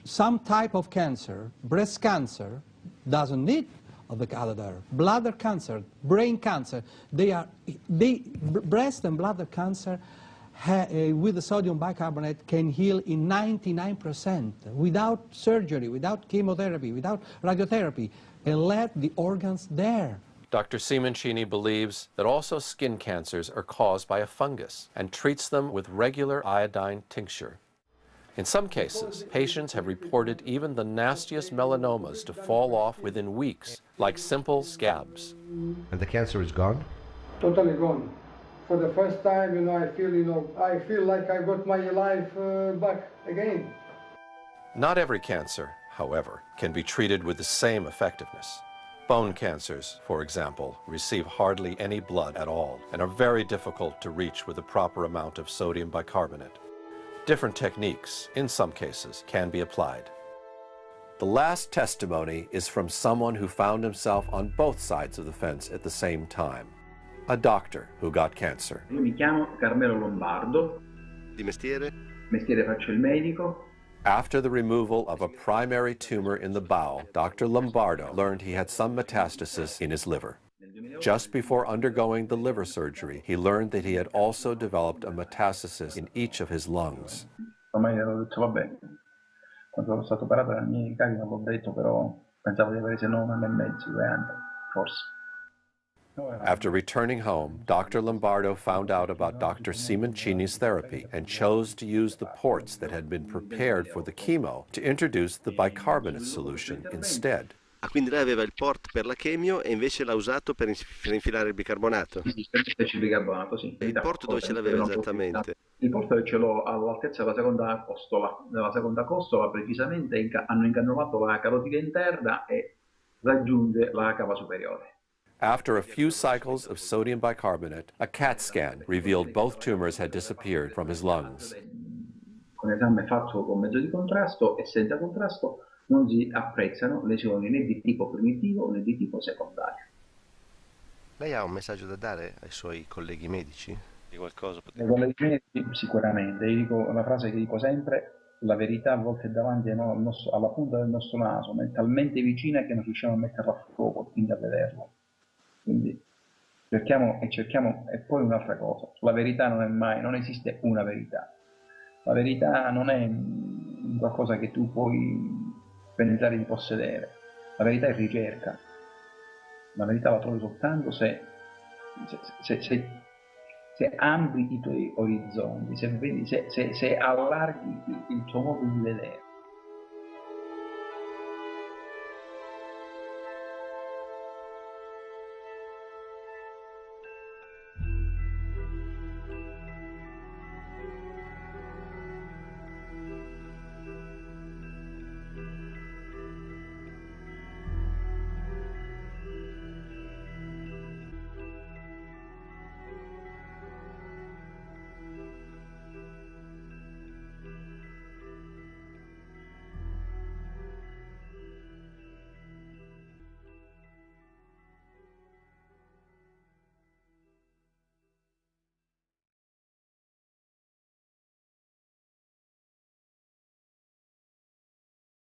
some type of cancer. Breast cancer doesn't need of the catheter. Bladder cancer, brain cancer, breast and bladder cancer with the sodium bicarbonate can heal in 99% without surgery, without chemotherapy, without radiotherapy, and let the organs there. Dr. Simoncini believes that also skin cancers are caused by a fungus and treats them with regular iodine tincture. In some cases, patients have reported even the nastiest melanomas to fall off within weeks, like simple scabs. And the cancer is gone? Totally gone. For the first time, I feel like I got my life back again. Not every cancer, however, can be treated with the same effectiveness. Bone cancers, for example, receive hardly any blood at all and are very difficult to reach with the proper amount of sodium bicarbonate. Different techniques, in some cases, can be applied. The last testimony is from someone who found himself on both sides of the fence at the same time. A doctor who got cancer. Io mi chiamo Carmelo Lombardo. Di mestiere? Mestiere faccio il medico. After the removal of a primary tumor in the bowel, Dr. Lombardo learned he had some metastasis in his liver. Just before undergoing the liver surgery, he learned that he had also developed a metastasis in each of his lungs. Ormai avevo detto vabbè, quando ero stato operato ai miei cari non l'ho detto, però pensavo di avere se no 1 anno e mezzo, 2 anni, forse. After returning home, Dr. Lombardo found out about Dr. Simoncini's therapy and chose to use the ports that had been prepared for the chemo to introduce the bicarbonate solution instead. Ah, quindi lei aveva il port per la chemio e invece l'ha usato per infilare il bicarbonato? Sì, per il bicarbonato, sì. E il port dove ce l'aveva esattamente? Il port ce l'ho all'altezza della seconda costola. Nella seconda costola precisamente hanno incannulato la carotide interna e raggiunge la cava superiore. After a few cycles of sodium bicarbonate, a CAT scan revealed both tumors had disappeared from his lungs. Con esame fatto con mezzo di contrasto e senza contrasto non si apprezzano lesioni né di tipo primitivo né di tipo secondario. Lei ha un messaggio da dare ai suoi colleghi medici? Di qualcosa? Ai colleghi medici sicuramente, io dico una frase che dico sempre: la verità a volte è davanti alla punta del nostro naso, ma è talmente vicina che non riusciamo a metterla a fuoco, quindi a vederla. Quindi cerchiamo, e poi un'altra cosa, la verità non esiste una verità. La verità non è qualcosa che tu puoi pensare di possedere. La verità è ricerca. La verità la trovi soltanto se ampli i tuoi orizzonti, se allarghi il tuo modo di vedere.